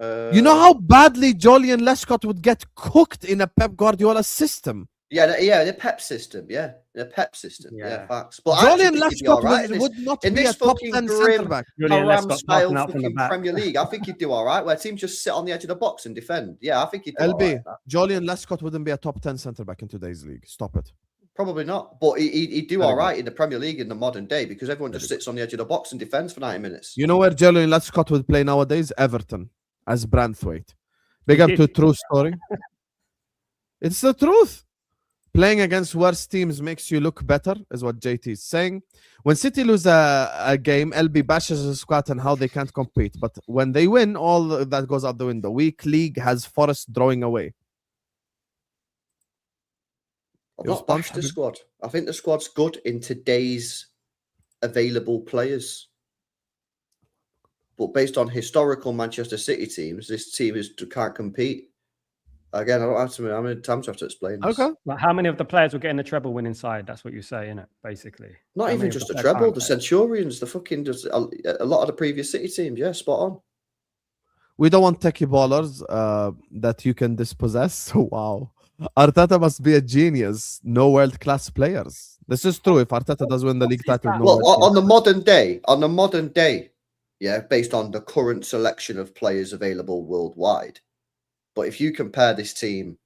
You know how badly Julian Lescott would get cooked in a Pep Guardiola system. Yeah, the Pep system. Yeah, the Pep system. Yeah, Yeah. facts. But Julian I actually think he'd be all Lescott right would not in be this a top fucking 10 grim centre back. Julian Haram Lescott style marking up from the fucking back. Premier League. I think he'd do all right. Where teams just sit on the edge of the box and defend. Yeah, I think he'd do all LB, right. Julian Lescott wouldn't be a top 10 centre back in today's league. Stop it. Probably not, but he'd do Very all good. right in the Premier League in the modern day because everyone just sits on the edge of the box and defends for 90 minutes. You know where Julian Lescott would play nowadays? Everton as Branthwaite. Big up to true story. It's the truth. Playing against worse teams makes you look better, is what JT is saying. When City lose a game, LB bashes the squad and how they can't compete. But when they win, all that goes out the window. Weak league has Forest drawing away. I've Your not bashed the response, squad. I think the squad's good in today's available players. But based on historical Manchester City teams, this team can't compete. Again, I don't have to. How many times do I have to explain this? Okay. Like how many of the players will get in the treble winning side? That's what you say, isn't it? Basically. Not How even many of just the the players treble, can't the play? Centurions, the fucking just a lot of the previous City teams. Yeah, spot on. We don't want techie ballers that you can dispossess. Wow. Arteta must be a genius. No world-class players. This is true. If Arteta does win the league title, no Well, world-class. on the modern day, yeah, based on the current selection of players available worldwide. But if you compare this team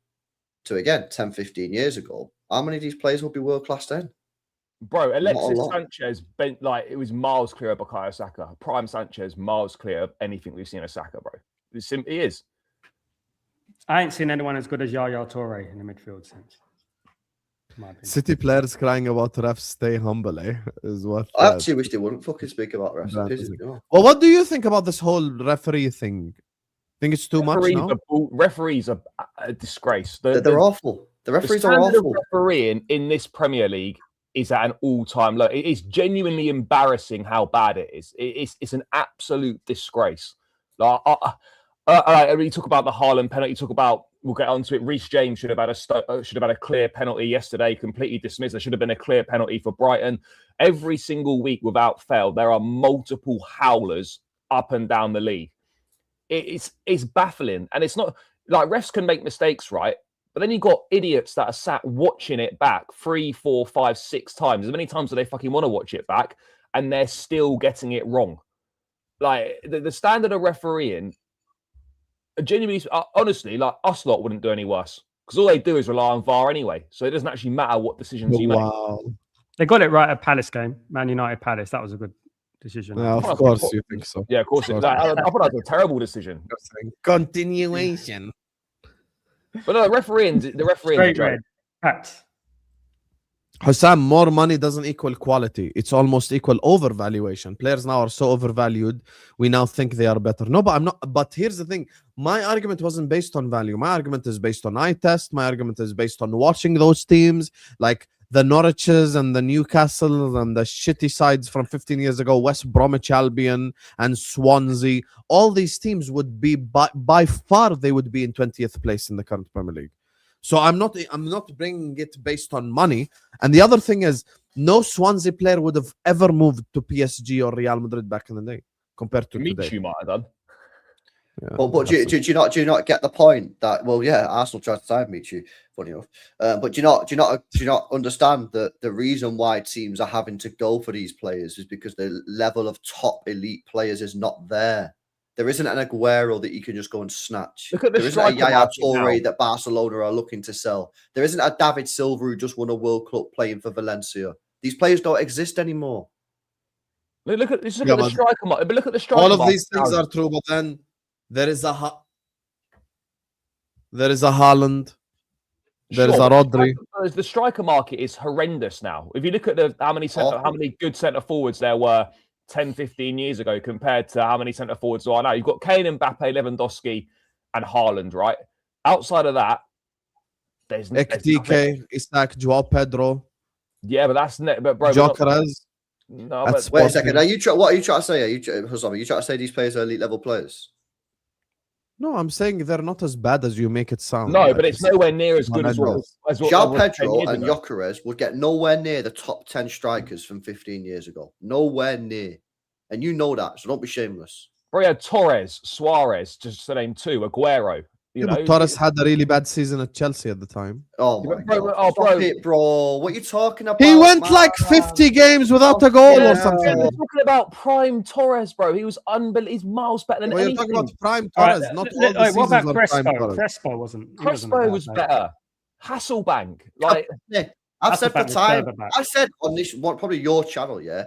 to, again, 10, 15 years ago, how many of these players will be world-class then? Bro, Alexis lot. Sanchez bent like it was miles clear of Bukayo Saka. Prime Sanchez miles clear of anything we've seen of Saka, bro. It simply is. I ain't seen anyone as good as Yaya Toure in the midfield since. in my opinion. City players crying about refs stay humble, eh? Is what. I actually wish they wouldn't fucking speak about That wrestling. is Well, what do you think about this whole referee thing? Think it's too much now? Referees are a disgrace. They're awful. The referees are standard of awful. refereeing in this Premier League is at an all-time low. It is genuinely embarrassing how bad it is. It's an absolute disgrace. Like, you talk about the Haaland penalty. Talk about, we'll get onto it. Reece James should have had a clear penalty yesterday, completely dismissed. There should have been a clear penalty for Brighton. Every single week, without fail, there are multiple howlers up and down the league. It's baffling, and it's not like refs can make mistakes, right? But then you've got idiots that are sat watching it back 3, 4, 5, 6 times, as many times as they fucking want to watch it back, and they're still getting it wrong. Like the standard of refereeing, genuinely, honestly, like us lot wouldn't do any worse because all they do is rely on VAR anyway. So it doesn't actually matter what decisions you make. Wow. They got it right at Palace game, Man United Palace. That was a good decision. Yeah, of course you think so. Yeah, of course. I thought that was a terrible decision. Continuation. But no, the refereeing. Straight red. Facts. Hussam, more money doesn't equal quality. It's almost equal overvaluation. Players now are so overvalued. We now think they are better. No, but I'm not. But here's the thing. My argument wasn't based on value. My argument is based on eye test. My argument is based on watching those teams like the Norwiches and the Newcastle and the shitty sides from 15 years ago, West Bromwich Albion and Swansea. All these teams would be by far they would be in 20th place in the current Premier League. So I'm not bringing it based on money. And the other thing is, no Swansea player would have ever moved to PSG or Real Madrid back in the day compared to today. Michu might have done. Yeah, But do you not get the point that, well, yeah, Arsenal tried to sign Michu, funny enough. But do you not understand that the reason why teams are having to go for these players is because the level of top elite players is not there. There isn't an Aguero that you can just go and snatch. Look at the there isn't a striker Yaya market Toure now. that Barcelona are looking to sell. There isn't a David Silva who just won a World Cup playing for Valencia. These players don't exist anymore. Look at the striker market. But look at the striker All of market these things now. are true, but then there is a Haaland, there is a Rodri. The striker market is horrendous now. If you look at how many good centre forwards there were 10, 15 years ago compared to how many centre forwards there are now, you've got Kane, Mbappe, Lewandowski, and Haaland, right? Outside of that, there's Ekdike, Isaac, Joao Pedro. Yeah, but that's but bro. we're not- Jokeres. No, That's but Wait a Sporting. second. What are you trying to say? Hussam, are you trying to say these players are elite level players? No, I'm saying they're not as bad as you make it sound. no, Like, but it's nowhere near as good as what Pedro. as what João was 10 Pedro years and ago. Jokeres would get nowhere near the top 10 strikers from 15 years ago. Nowhere near. And you know that, so don't be shameless. Bro, you had Torres, Suarez, just to name two, Aguero. You Yeah, know, but Torres had a really bad season at Chelsea at the time. Oh Yeah, my bro, god. oh, Stop bro. it, bro. What are you talking about? He went like man? 50 games without a goal Yeah. or something. We're talking about prime Torres, bro. He was unbelievable. He's miles better than Well, you're anything. talking about prime All right, Torres, not all the what seasons about were Crespo? prime Torres. Crespo wasn't. he wasn't Crespo bad, was mate. better. Hasselbank, like Yeah, I've said for Hasselbank was time. further back. I said on this one, probably your channel, yeah.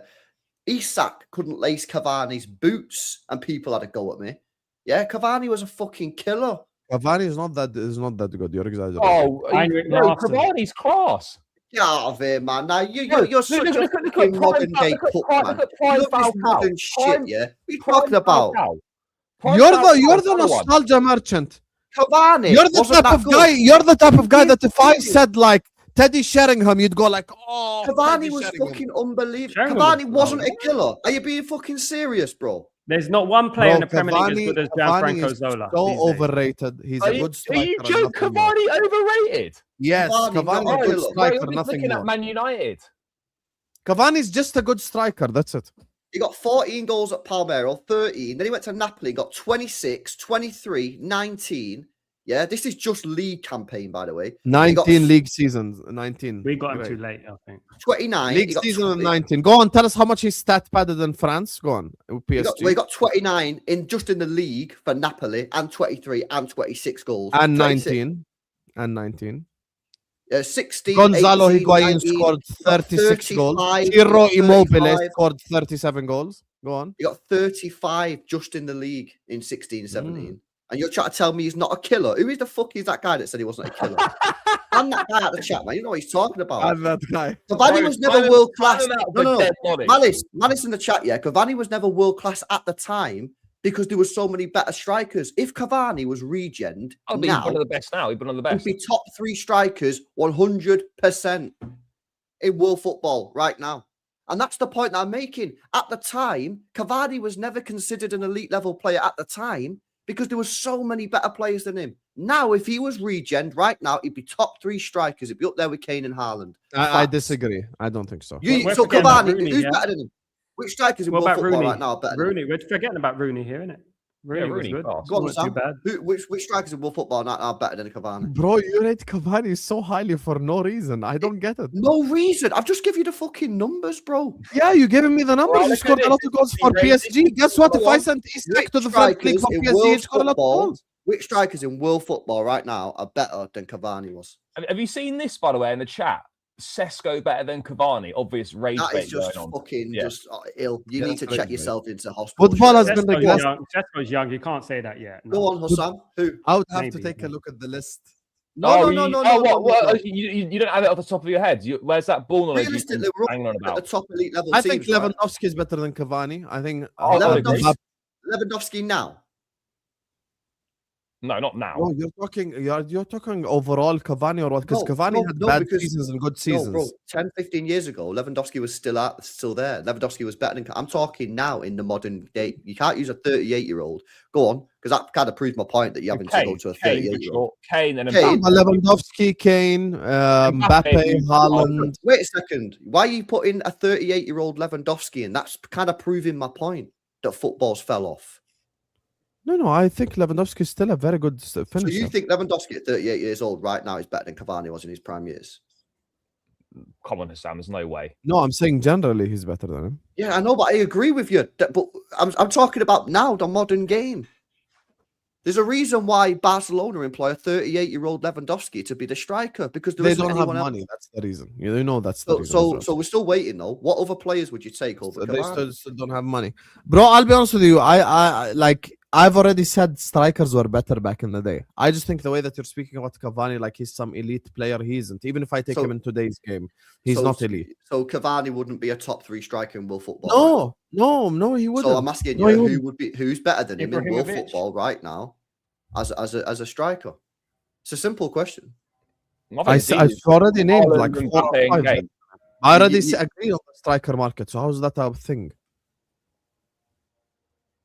Isak couldn't lace Cavani's boots, and people had a go at me. Yeah, Cavani was a fucking killer. Cavani is not that good. You're exaggerating. Heinrich no, Larsson. Cavani's class. Get out of here, man. Now No, you're such look a at fucking Prime modern Fal- day look at cook, Prime- man. look at Prime You love this Falcao. modern shit, Prime- yeah. What are you Prime talking about? Falcao. Prime You're Falcao's the another one. nostalgia merchant. Cavani. You're the wasn't type that of good. guy. You're the type of guy that if I Serious. said like Teddy Sheringham, you'd go like, oh, Cavani Teddy was Sheringham. fucking unbelievable. Sheringham Cavani was wasn't a phenomenal. killer. Are you being fucking serious, bro? There's not one player in the Bro, Premier League as good as Cavani Gianfranco is Zola. so these days. overrated. He's Are a you, good are striker. you and joking? nothing more. Cavani overrated? Yes, Cavani, Cavani not a a good killer. Bro, striker, you're just nothing looking more. at Man United. Cavani's just a good striker. That's it. He got 14 goals at Palmeiras, 13. Then he went to Napoli, got 26, 23, 19. Yeah, this is just league campaign, by the way. 19 league seasons. 19. We got him Great. too late, I think. 29. he League got season of 20. 19. Go on, tell us how much he's stat padded in France. Go on. He got, PSG. well, he got 29 in just in the league for Napoli, and 23 and 26 goals. and 26. 19. And 19. 16. Gonzalo 18, Higuain 19. scored 36 goals. 35, Ciro Immobile 35. scored 37 goals. Go on. He got 35 just in the league in 16, 17. And you're trying to tell me he's not a killer? Who is the fuck is that guy that said he wasn't a killer? And that guy at the chat, man. You know what he's talking about. And that guy. Cavani was never world class. No. Dead body. Malice in the chat, yeah. Cavani was never world class at the time because there were so many better strikers. If Cavani was regened I'll be now, one of the best now. He's one of the he'd best. be top 3 strikers 100% in world football right now. And that's the point that I'm making. At the time, Cavani was never considered an elite level player at the time because there were so many better players than him. Now, if he was regened right now, he'd be top 3 strikers. He'd be up there with Kane and Haaland. I Facts. disagree. I don't think so. We're So forgetting about Cavani, Rooney, who's yeah? better than him? Which strikers in What world about football Rooney? right now are better than him? Rooney, we're forgetting about Rooney here, innit? Rooney was Rooney good. class. Go on, Wasn't too Sam. bad. Which strikers in world football are better than Cavani? Bro, you rate Cavani so highly for no reason. I don't get it. No reason. I've just give you the fucking numbers, bro. Yeah, you're giving me the numbers. Well, You look scored at a lot it. of goals He for rated- PSG. Guess what? Go If I on. sent Isak Which to the French league strikers for in PSG, world he'd score a lot of football? goals. Which strikers in world football right now are better than Cavani was? Have you seen this, by the way, in the chat? Sesko better than Cavani. Obvious rage That bait is just going on. fucking Yeah. just ill. You Yeah, need to that's check crazy. yourself into hospital. Football has straight been away. the best. Cesco's young. You can't say that yet. Go on, Hussam. Who? I would have to Maybe, take yeah. a look at the list. No. You don't have it off the top of your head. Where's that ball knowledge you've been Realistically, we're banging on at the about? top elite level I teams, think right? Lewandowski is better than Cavani. I think Oh, Lewandowski- Mbappe- Lewandowski now. No, not now. Oh, you're talking overall Cavani or what? Because No, Cavani had no, bad because- seasons and good No, seasons. bro, 10, 15 years ago, Lewandowski was still there. Lewandowski was better than. I'm talking now in the modern day. You can't use a 38-year-old. Go on, because that kind of proves my point that you're having to go to a Kane, 38-year-old. Kane and Kane. Mbappe. Lewandowski, Kane, Mbappe, Haaland. Wait a second. Why are you putting a 38-year-old Lewandowski in? That's kind of proving my point that football's fell off. No, I think Lewandowski is still a very good finisher. So you think Lewandowski at 38 years old right now is better than Cavani was in his prime years? Come on, Sam. There's no way. No, I'm saying generally he's better than him. Yeah, I know, but I agree with you. But I'm talking about now, the modern game. There's a reason why Barcelona employ a 38-year-old Lewandowski to be the striker because there They isn't don't have anyone else. money. That's the reason. You know that's the reason. So we're still waiting though. What other players would you take over They Cavani? still don't have money, bro. I'll be honest with you. I've already said strikers were better back in the day. I just think the way that you're speaking about Cavani, like he's some elite player, he isn't. Even if I take So- him in today's game, he's not elite. So Cavani wouldn't be a top 3 striker in world football. No, he wouldn't. So I'm asking No, he you, wouldn't. who's better than him in world Ibrahimovic. football right now as a striker? It's a simple question. I've already named Haaland like and 4 or Mbappe and 5. Kane. I already you- agree on the striker market. So how's that a thing?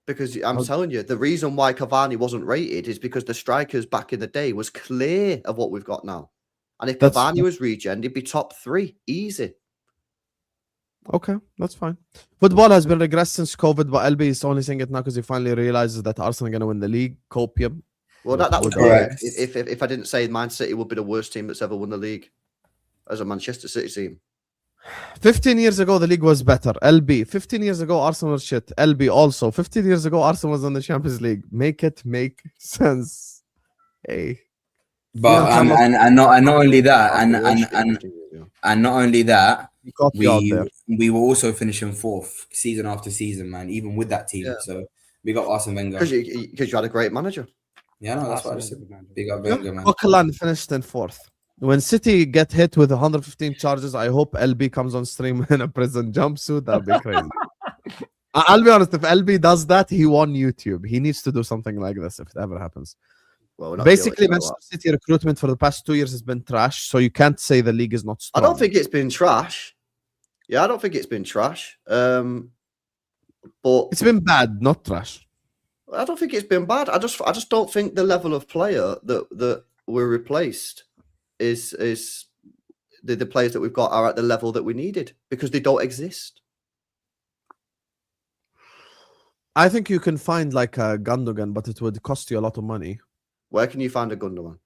Because I'm telling you, the reason why Cavani wasn't rated is because the strikers back in the day was clear of what we've got now. And if That's- Cavani was regen, he'd be top 3. Easy. Okay, that's fine. Football has been regressed since COVID, but LB is only saying it now because he finally realizes that Arsenal are going to win the league. Copium. Well, that would be Correct. if I didn't say Man City would be the worst team that's ever won the league as a Manchester City team. 15 years ago, the league was better. LB. 15 years ago, Arsenal was shit. LB also. 15 years ago, Arsenal was in the Champions League. Make it make sense. Hey. But Yeah, and not only that, and And not only that, We got you out there. we were also finishing 4th season after season, man. Even with that team, Yeah. so we got Arsene Wenger. because you had a great manager. Yeah, no, that's what I said. Big up Wenger, man. Coquelin finished in 4th. When City get hit with 115 charges, I hope LB comes on stream in a prison jumpsuit. That'd be crazy. I'll be honest, if LB does that, he won YouTube. He needs to do something like this if it ever happens. Well, we're not Basically, guilty of Manchester City recruitment for the past 2 years has been trash, so you can't say the league is not I strong. don't think it's been trash. Yeah, I don't think it's been trash. But It's been bad, not trash. I don't think it's been bad. I just don't think the level of player that we're replaced is the players that we've got are at the level that we needed because they don't exist. I think you can find like a Gundogan, but it would cost you a lot of money. Where can you find a Gundogan?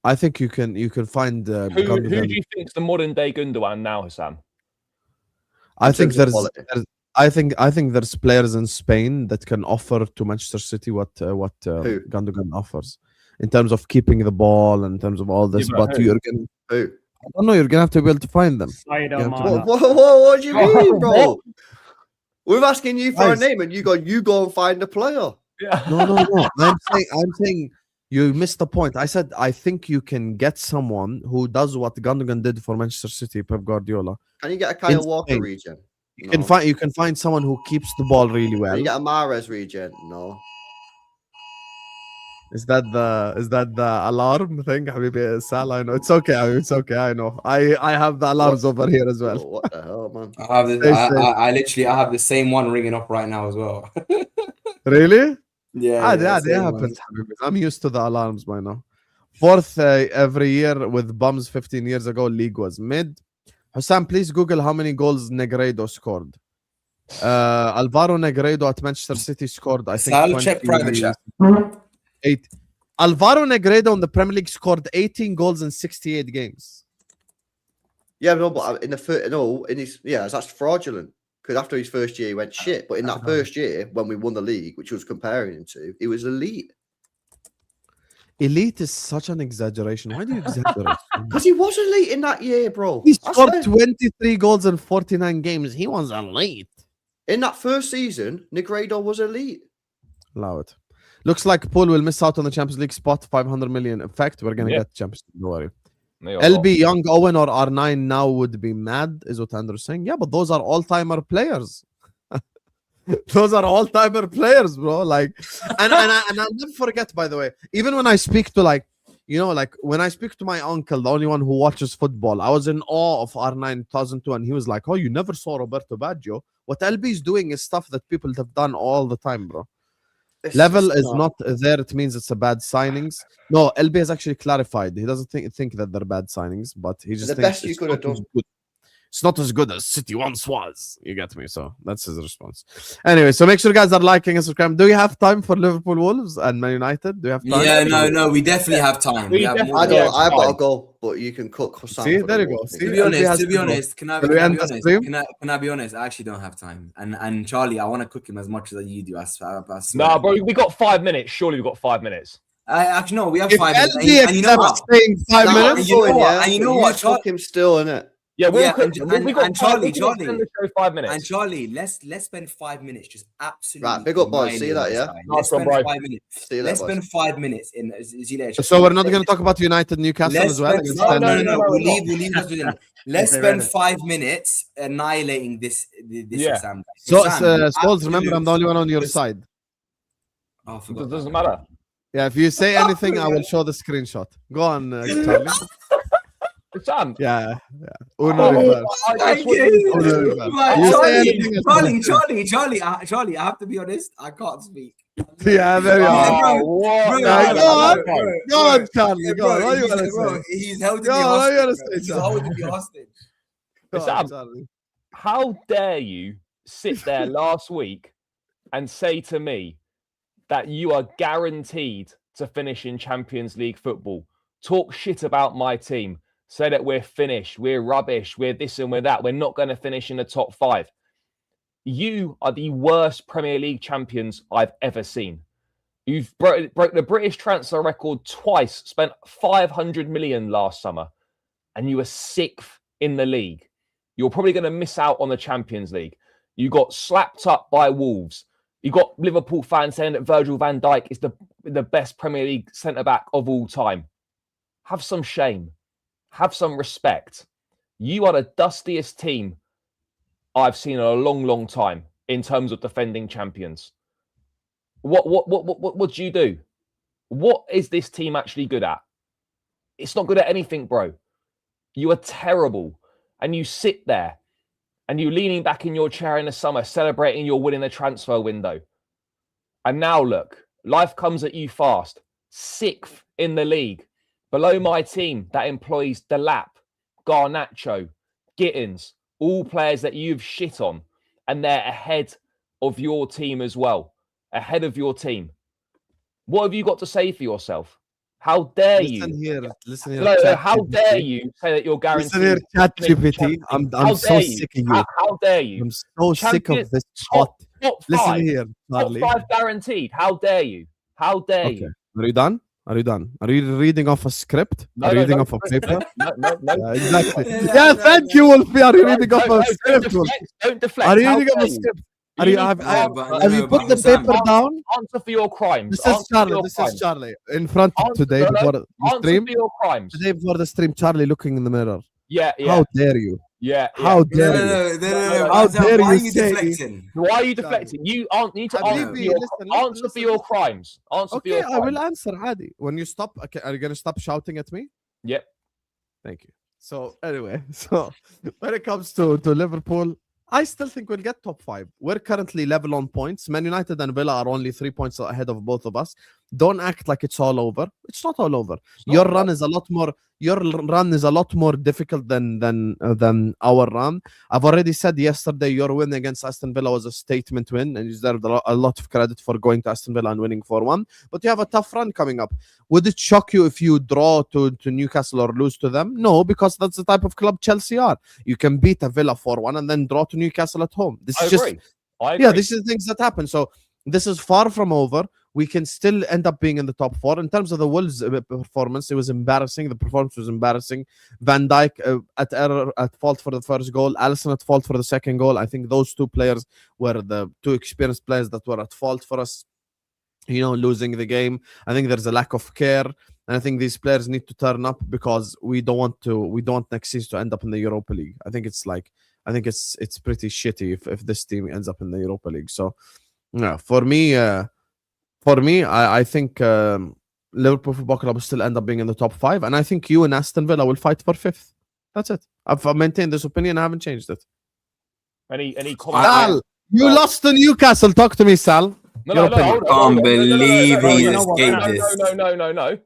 I think you can find Who Gundogan. do you think's the modern day Gundogan now, Hassan? I in think terms of there's quality? I think there's players in Spain that can offer to Manchester City what Gundogan offers in terms of keeping the ball and in terms of all this. Yeah, but but who? you're gonna, Who? I don't know. You're gonna have to be able to find them. Sadio Yeah, Mane. What do you mean, bro? What? We're asking you for Guys. a name, and you go and find a player. Yeah. No. I'm saying you missed the point. I said I think you can get someone who does what Gundogan did for Manchester City, Pep Guardiola. Can you get a Kyle In Walker Spain. regen? You can find someone who keeps the ball really Can well. you get a Mahrez regen? No. Is that the alarm thing, Habibi Sal? I know it's okay. It's okay. I know. I have the alarms over here as well. Oh, what the hell, man? I have They say- I literally have the same one ringing up right now as well. Really? yeah, They same one. happens. Habibi. I'm used to the alarms by now. 4th every year with bums. 15 years ago, league was mid. Hussam, please Google how many goals Negredo scored. Alvaro Negredo at Manchester City scored, I think, Sal, check private chat. 8. Alvaro Negredo in the Premier League scored 18 goals in 68 games. Yeah, no, but in the first, no, in his that's fraudulent. Because after his first year, he went shit. But in that first year, when we won the league, which I was comparing him to, he was elite. Elite is such an exaggeration. Why do you exaggerate? Because he was elite in that year, bro. He I scored swear. 23 goals in 49 games. He was elite. In that first season, Negredo was elite. Allow it. Looks like Paul will miss out on the Champions League spot. 500 million effect. We're going to Yeah. get Champions League. Don't worry. No, LB, Young, Owen, or R9 now would be mad, is what Andrew's saying. Yeah, but those are all-timer players. Those are all-timer players, bro. Like, and I'll never forget, by the way, even when I speak to when I speak to my uncle, the only one who watches football, I was in awe of R9 2002, and he was like, "Oh, you never saw Roberto Baggio." What LB is doing is stuff that people have done all the time, bro. It's Level just is not there. It means it's a bad signings. No, LB has actually clarified. He doesn't think that they're bad signings, but he just The thinks best you it's could have not as done. good. It's not as good as City once was. You get me? So that's his response. Anyway, so make sure you guys are liking and subscribing. Do you have time for Liverpool Wolves and Man United? Do you have time? Yeah, no, we definitely have time. We We have definitely more I than don't. enough I've got to time. go, but you can cook Hassan. See, for there the you go. Wolves See? To game. be honest, has to be to go. honest, can I Can we be end the honest? stream? Can I be honest? I actually don't have time. And Charlie, I want to cook him as much as you do. I swear. Nah, bro, we got 5 minutes. Surely we've got 5 minutes. Actually, no, we have If 5 minutes. LB And you know accepts what? staying 5 Nah, minutes, and you know going, what? yeah, And you but know what, fuck him still, innit? Yeah, we'll Yeah, cook. and- We got and Charlie, we can extend the show 5 minutes. And Charlie, let's spend 5 minutes just absolutely. Right, big up, boys. See you annihilating later, this yeah? guy. Let's Nice one, spend bro. 5 minutes. See you Let's later, spend 5 minutes in. See you later. so we're not going to talk about United Newcastle Let's as well. spend, against no, Man no, United? no, We'll no. leave us within. Let's Okay, spend ready. 5 minutes annihilating this Yeah. exam. So, Exam, Scholes, remember, I'm the only one on your This- side. Oh, I It forgot doesn't that. matter. Yeah, if you say anything, I will show the screenshot. Go on, Charlie. Sam, Yeah. Uno reverse. I just want Uno reverse. Like, You say Charlie, anything else. Charlie, I have to be honest. I can't speak. Yeah, there you Yeah, are. bro. what? Bro, Yeah, No, go on. no, no. Go on, Charlie. Go on. Bro, What do you want to bro, say? he's holding Go me on, what do you hostage. wanna Bro. say, He's Charlie? holding me hostage. Go on, Sam. Charlie. How dare you sit there last week and say to me that you are guaranteed to finish in Champions League football? Talk shit about my team. Say that we're finished, we're rubbish, we're this and we're that. We're not going to finish in the top 5. You are the worst Premier League champions I've ever seen. You've broke the British transfer record twice, spent 500 million last summer, and you were 6th in the league. You're probably going to miss out on the Champions League. You got slapped up by Wolves. You got Liverpool fans saying that Virgil van Dijk is the best Premier League centre-back of all time. Have some shame. Have some respect. You are the dustiest team I've seen in a long, long time in terms of defending champions. What do you do? What is this team actually good at? It's not good at anything, bro. You are terrible. And you sit there and you leaning back in your chair in the summer, celebrating your win in the transfer window. And now look, life comes at you fast. 6th in the league. Below my team that employs Delap, Garnacho, Gittins, all players that you've shit on. And they're ahead of your team as well. Ahead of your team. What have you got to say for yourself? How dare you? Listen here. No, how dare you say that you're guaranteed? Listen here, ChatGPT. I'm so sick of you. How dare you? I'm so sick of this top shot. five. Listen here, Charlie. Top 5 guaranteed. How dare you? How dare Okay. you? Are you done? Are you done? Are you reading off a script? Are you reading off a paper? No. Yeah, exactly. Yeah, thank you, Wolfie. Are you reading off a script? Don't deflect. Are you How reading off dare a you? script? You Are you, need have, to have you put the paper down? Answer for your crimes. This is Charlie. This is Charlie. In front of today before the stream. Answer for your crimes. Today before the stream, Charlie looking in the mirror. Yeah. How dare you? Yeah. How dare you? No. How dare Why are you you say- deflecting? Why are you deflecting? You need to Habibi, answer for your crimes. Answer for your Okay, I crimes. will answer, Adi. When you stop, okay, are you going to stop shouting at me? Yep. Thank you. So, anyway, when it comes to Liverpool, I still think we'll get top 5. We're currently level on points. Man United and Villa are only 3 points ahead of both of us. Don't act like it's all over. It's not all over. Your run is a lot more difficult than our run. I've already said yesterday your win against Aston Villa was a statement win, and you deserve a lot of credit for going to Aston Villa and winning 4-1. But you have a tough run coming up. Would it shock you if you draw to Newcastle or lose to them? No, because that's the type of club Chelsea are. You can beat a Villa 4-1 and then draw to Newcastle at home. I agree. Yeah, this is things that happen. So this is far from over. We can still end up being in the top 4. In terms of the Wolves performance, it was embarrassing. The performance was embarrassing. Van Dijk at fault for the first goal. Alisson at fault for the second goal. I think those 2 players were the 2 experienced players that were at fault for us, losing the game. I think there's a lack of care. And I think these players need to turn up because we don't want next season to end up in the Europa League. I think it's pretty shitty if this team ends up in the Europa League. So, yeah, for me, I think Liverpool Football Club will still end up being in the top 5, and I think you and Aston Villa will fight for 5th. That's it. I've maintained this opinion. I haven't changed it. Any comments? Sal, you lost to Newcastle. Talk to me, Sal. No, Can't believe he escaped this. No.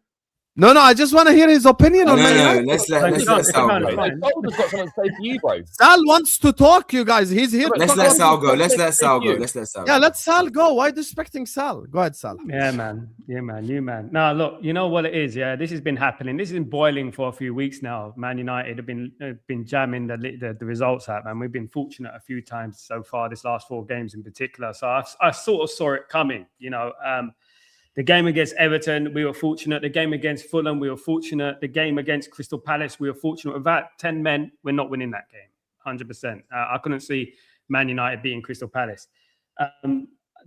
No, I just want to hear his opinion on Man United. Let's let Sal go. Golden's got something to say to you, bro. Sal wants to talk, you guys. He's here. Let's let Sal go. Let's let Sal go. Yeah, let Sal go. Why are you disrespecting Sal? Go ahead, Sal. Yeah, man. You, man. No, look, you know what it is. Yeah, this has been happening. This has been boiling for a few weeks now. Man United have been jamming the results out, man. We've been fortunate a few times so far, this last 4 games in particular. So I sort of saw it coming, The game against Everton, we were fortunate. The game against Fulham, we were fortunate. The game against Crystal Palace, we were fortunate. Without 10 men, we're not winning that game, 100%. I couldn't see Man United beating Crystal Palace.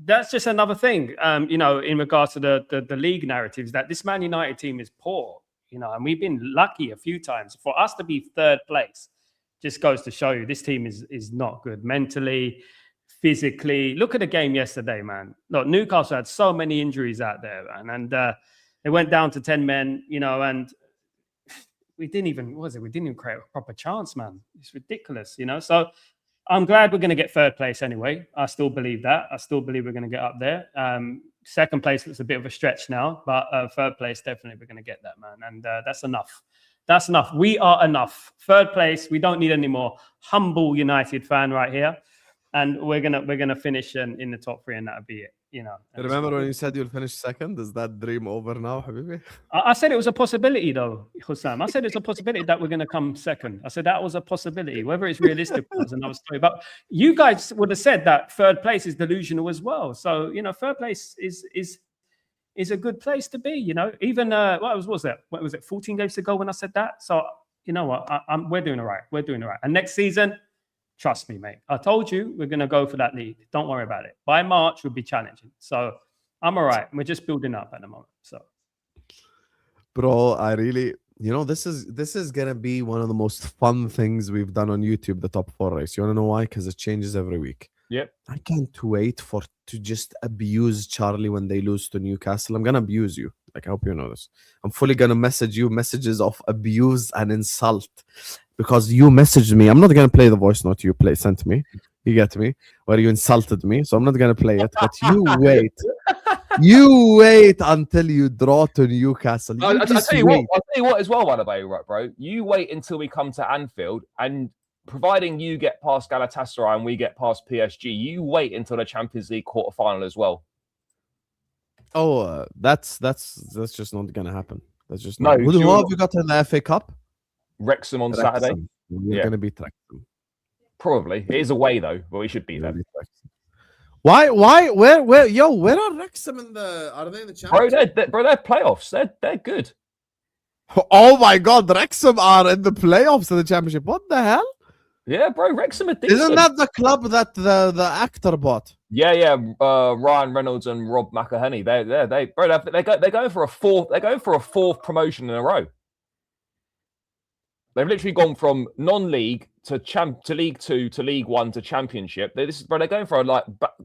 That's just another thing, in regards to the league narratives, that this Man United team is poor, and we've been lucky a few times. For us to be 3rd place just goes to show you this team is not good mentally, physically. Look at the game yesterday, man. Look, Newcastle had so many injuries out there, man, and they went down to 10 men, and we didn't even create a proper chance, man. It's ridiculous, you know. So I'm glad we're going to get third place anyway. I still believe that. I still believe we're going to get up there. Second place looks a bit of a stretch now, but third place, definitely we're going to get that, man. And that's enough. That's enough. We are enough. Third place. We don't need any more. Humble United fan right here. And we're gonna finish in the top 3, and that'll be it. You know. Remember when you said you'll finish second? Is that dream over now, Habibi? I said it was a possibility, though, Hussam. I said it's a possibility that we're going to come second. I said that was a possibility. Whether it's realistic was another story. But you guys would have said that third place is delusional as well. So, you know, third place is a good place to be. You know, even what was that? What was it? 14 games to go when I said that. So, you know what? We're doing all right. We're doing all right. And next season, trust me, mate. I told you we're going to go for that league. Don't worry about it. By March, we'll be challenging. So I'm all right. We're just building up at the moment. So, bro, I really, you know, this is gonna be one of the most fun things we've done on YouTube. The top 4 race. You wanna know why? Because it changes every week. Yep. I can't wait to just abuse Charlie when they lose to Newcastle. I'm gonna abuse you. Like, I hope you know this. I'm fully gonna message you messages of abuse and insult because you messaged me. I'm not gonna play the voice note you sent me. You get me? Where you insulted me. So I'm not gonna play it. But you wait. You wait until you draw to Newcastle. I'll tell you what as well, by the way, right, bro. You wait until we come to Anfield, and providing you get past Galatasaray and we get past PSG, you wait until the Champions League quarterfinal as well. Oh, that's just not gonna happen. That's just no. Not. Who have you got in the FA Cup? Wrexham on Saturday. We're gonna beat Wrexham. Probably. It is away though, but we should beat them. Why? Where? Where are Wrexham in the? Are they in the Champions? Bro, they're playoffs. They're good. Oh my God, Wrexham are in the playoffs of the Championship. What the hell? Yeah, bro, Wrexham are decent. Isn't that the club that the actor bought? Yeah. Ryan Reynolds and Rob McElhenney. They're going for a fourth. They're going for a 4th promotion in a row. They've literally gone from non-league to League 2 to League 1 to Championship. They're going for a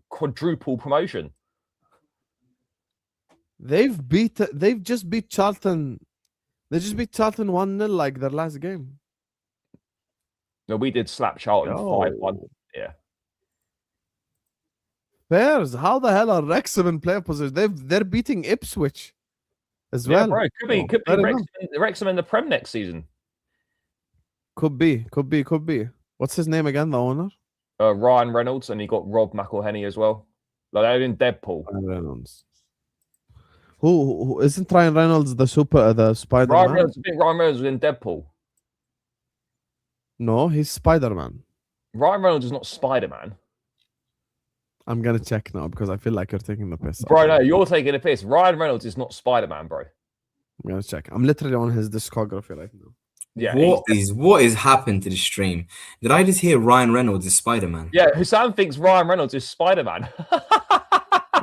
quadruple promotion. They've just beat Charlton. They just beat Charlton 1-0 like their last game. No, we did slap Charlton 5-1. Yeah. Bears, how the hell are Wrexham in playoff position? They're beating Ipswich as well. Bro, could be Wrexham in the Prem next season. Could be. What's his name again, the owner? Ryan Reynolds, and he got Rob McElhenney as well. Like they're in Deadpool. Ryan Reynolds. Who isn't Ryan Reynolds the Spider-Man? Ryan Reynolds was in Deadpool. No, he's Spider-Man. Ryan Reynolds is not Spider-Man. I'm gonna check now because I feel like you're taking the piss. Bro, no, you're taking the piss. Ryan Reynolds is not Spider-Man, bro. I'm gonna check. I'm literally on his discography right now. Yeah. What is happened to the stream? Did I just hear Ryan Reynolds is Spider-Man? Yeah, Hussam thinks Ryan Reynolds is Spider-Man.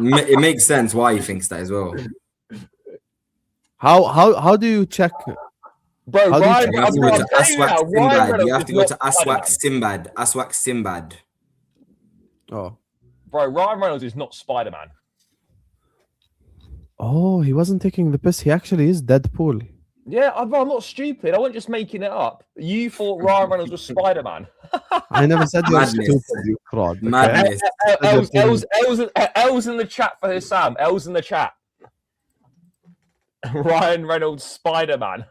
It makes sense why he thinks that as well. How do you check? Bro, You have to go to Aswak Simbad. Oh. Bro, Ryan Reynolds is not Spider-Man. Oh, he wasn't taking the piss. He actually is Deadpool. Yeah, I'm not stupid. I wasn't just making it up. You thought Ryan Reynolds was Spider-Man. I never said you were stupid, you fraud. Okay? Madness. L's in the chat for Hussam. L's in the chat. Ryan Reynolds Spider-Man.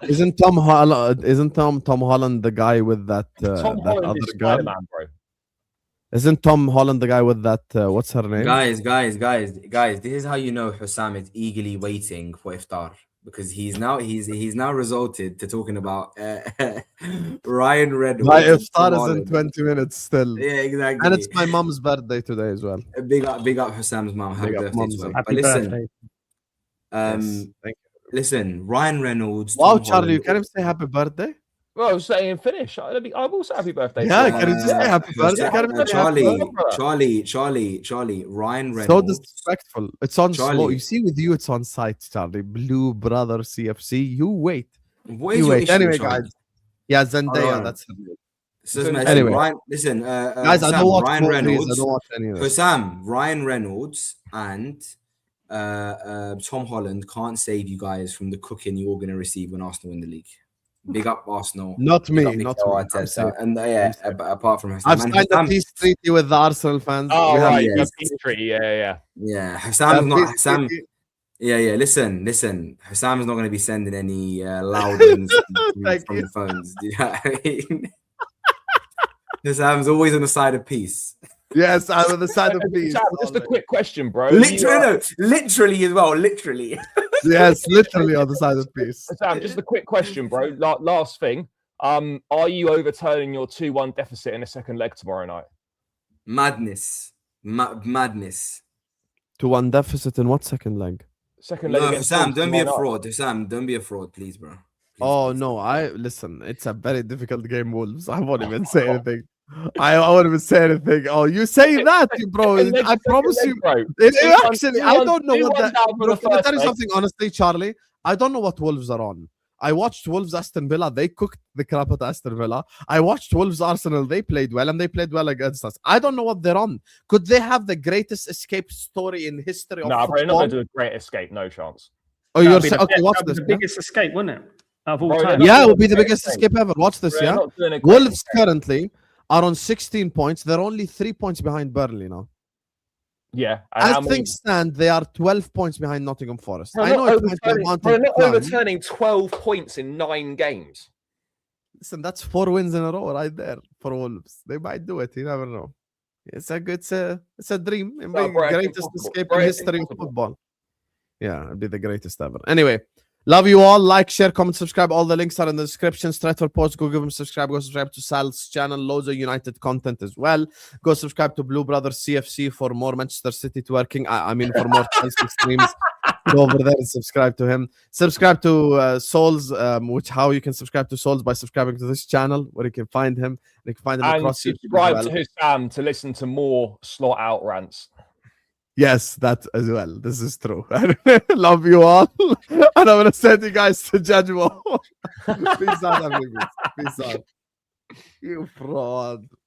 Isn't Tom Holland the guy with that Tom that Holland other is guy? Spider-Man, bro. Isn't Tom Holland the guy with that what's her name? Guys, this is how you know Hussam is eagerly waiting for iftar, because he's now resulted to talking about Ryan Reynolds. My iftar is in 20 minutes still. Yeah, exactly. And it's my mom's birthday today as well. Big up Hussam's mom. Happy birthday mom's to her. Happy But birthday. Yes, thank you. Listen, Ryan Reynolds. Wow, Tom Charlie, Holland- you can't even say happy birthday? Well, I was saying finish. I will say happy birthday. Yeah, to can you just say happy birthday? Can't even say happy birthday? Charlie, Ryan So Reynolds. disrespectful. It's on slow. Charlie. You see, with you, it's on site, Charlie. Blue Brother CFC. You wait. What is You your wait. issue, Anyway, Charlie? guys. Yeah, Zendaya. Alright. That's it. So, Anyway. Ryan, listen, Guys, I Sam, don't watch Ryan movies. I Reynolds. don't watch any of For this. Sam, Ryan Reynolds and Tom Holland can't save you guys from the cooking you're going to receive when Arsenal win the league. Big up Arsenal. Not Big me, up not Mikel me. I'm Arteta. safe. And apart from I've Hassam, signed a peace treaty with the Arsenal fans. Oh, We have right. yes. Peace treaty. Yeah. yeah, a Hassam's not peace Hassam. treaty. Yeah. Listen. Hassam's not going to be sending any loud rings from the phones. Do you know what I mean? Hassam's always on the side of peace. Yes, I'm on the side of peace. Sam, just a quick question, bro. Literally as well. Literally. Yes, literally on the side of peace. Sam, just a quick question, bro. Last thing. Are you overturning your 2-1 deficit in the second leg tomorrow night? Madness. Madness. 2-1 deficit in what second leg? Second leg No, against Hassam, Wolves don't be a tomorrow night. fraud. Hassam, don't be a fraud, please, bro. Please, Oh please. no, listen, it's a very difficult game, Wolves. I won't even say anything. I won't even say anything. Oh, you say that, bro. I promise you. Actually, I don't know what that. Bro, can I tell you something honestly, Charlie? I don't know what Wolves are on. I watched Wolves Aston Villa. They cooked the crap at Aston Villa. I watched Wolves Arsenal. They played well, and they played well against us. I don't know what they're on. Could they have the greatest escape story in history of No, bro, football? not going to do a great escape. No chance. Oh, you're That'd be okay. Watch that'd be this. the biggest escape, wouldn't it? Of all Bro, time. they're Yeah, not it would be the doing a biggest great escape ever. Watch this, They're yeah? not doing a great Wolves escape. currently are on 16 points. They're only 3 points behind Burnley now. Yeah. And how As many- things stand, they are 12 points behind Nottingham Forest. They're I know not it might be a overturning- mountain they're not to climb. overturning 12 points in 9 games. Listen, that's 4 wins in a row right there for Wolves. They might do it. You never know. It's a dream. It may be bro, the it's greatest impossible. escape Bro, in it's history of impossible. football. Yeah, it'd be the greatest ever. Anyway, love you all. Like, share, comment, subscribe. All the links are in the description. Straight for posts. Go give them subscribe. Go subscribe to Sal's channel. Loads of United content as well. Go subscribe to Blue Brothers CFC for more Manchester City twerking. I mean, for more Chelsea streams. Go over there and subscribe to him. Subscribe to Souls, how you can subscribe to Souls by subscribing to this channel, where you can find him. You can find him And across YouTube as subscribe well. to Hussam to listen to more slot out rants. Yes, that as well. This is true. Love you all. And I'm going to send you guys to Judge Mo. Peace out, amigos. Peace out. You fraud.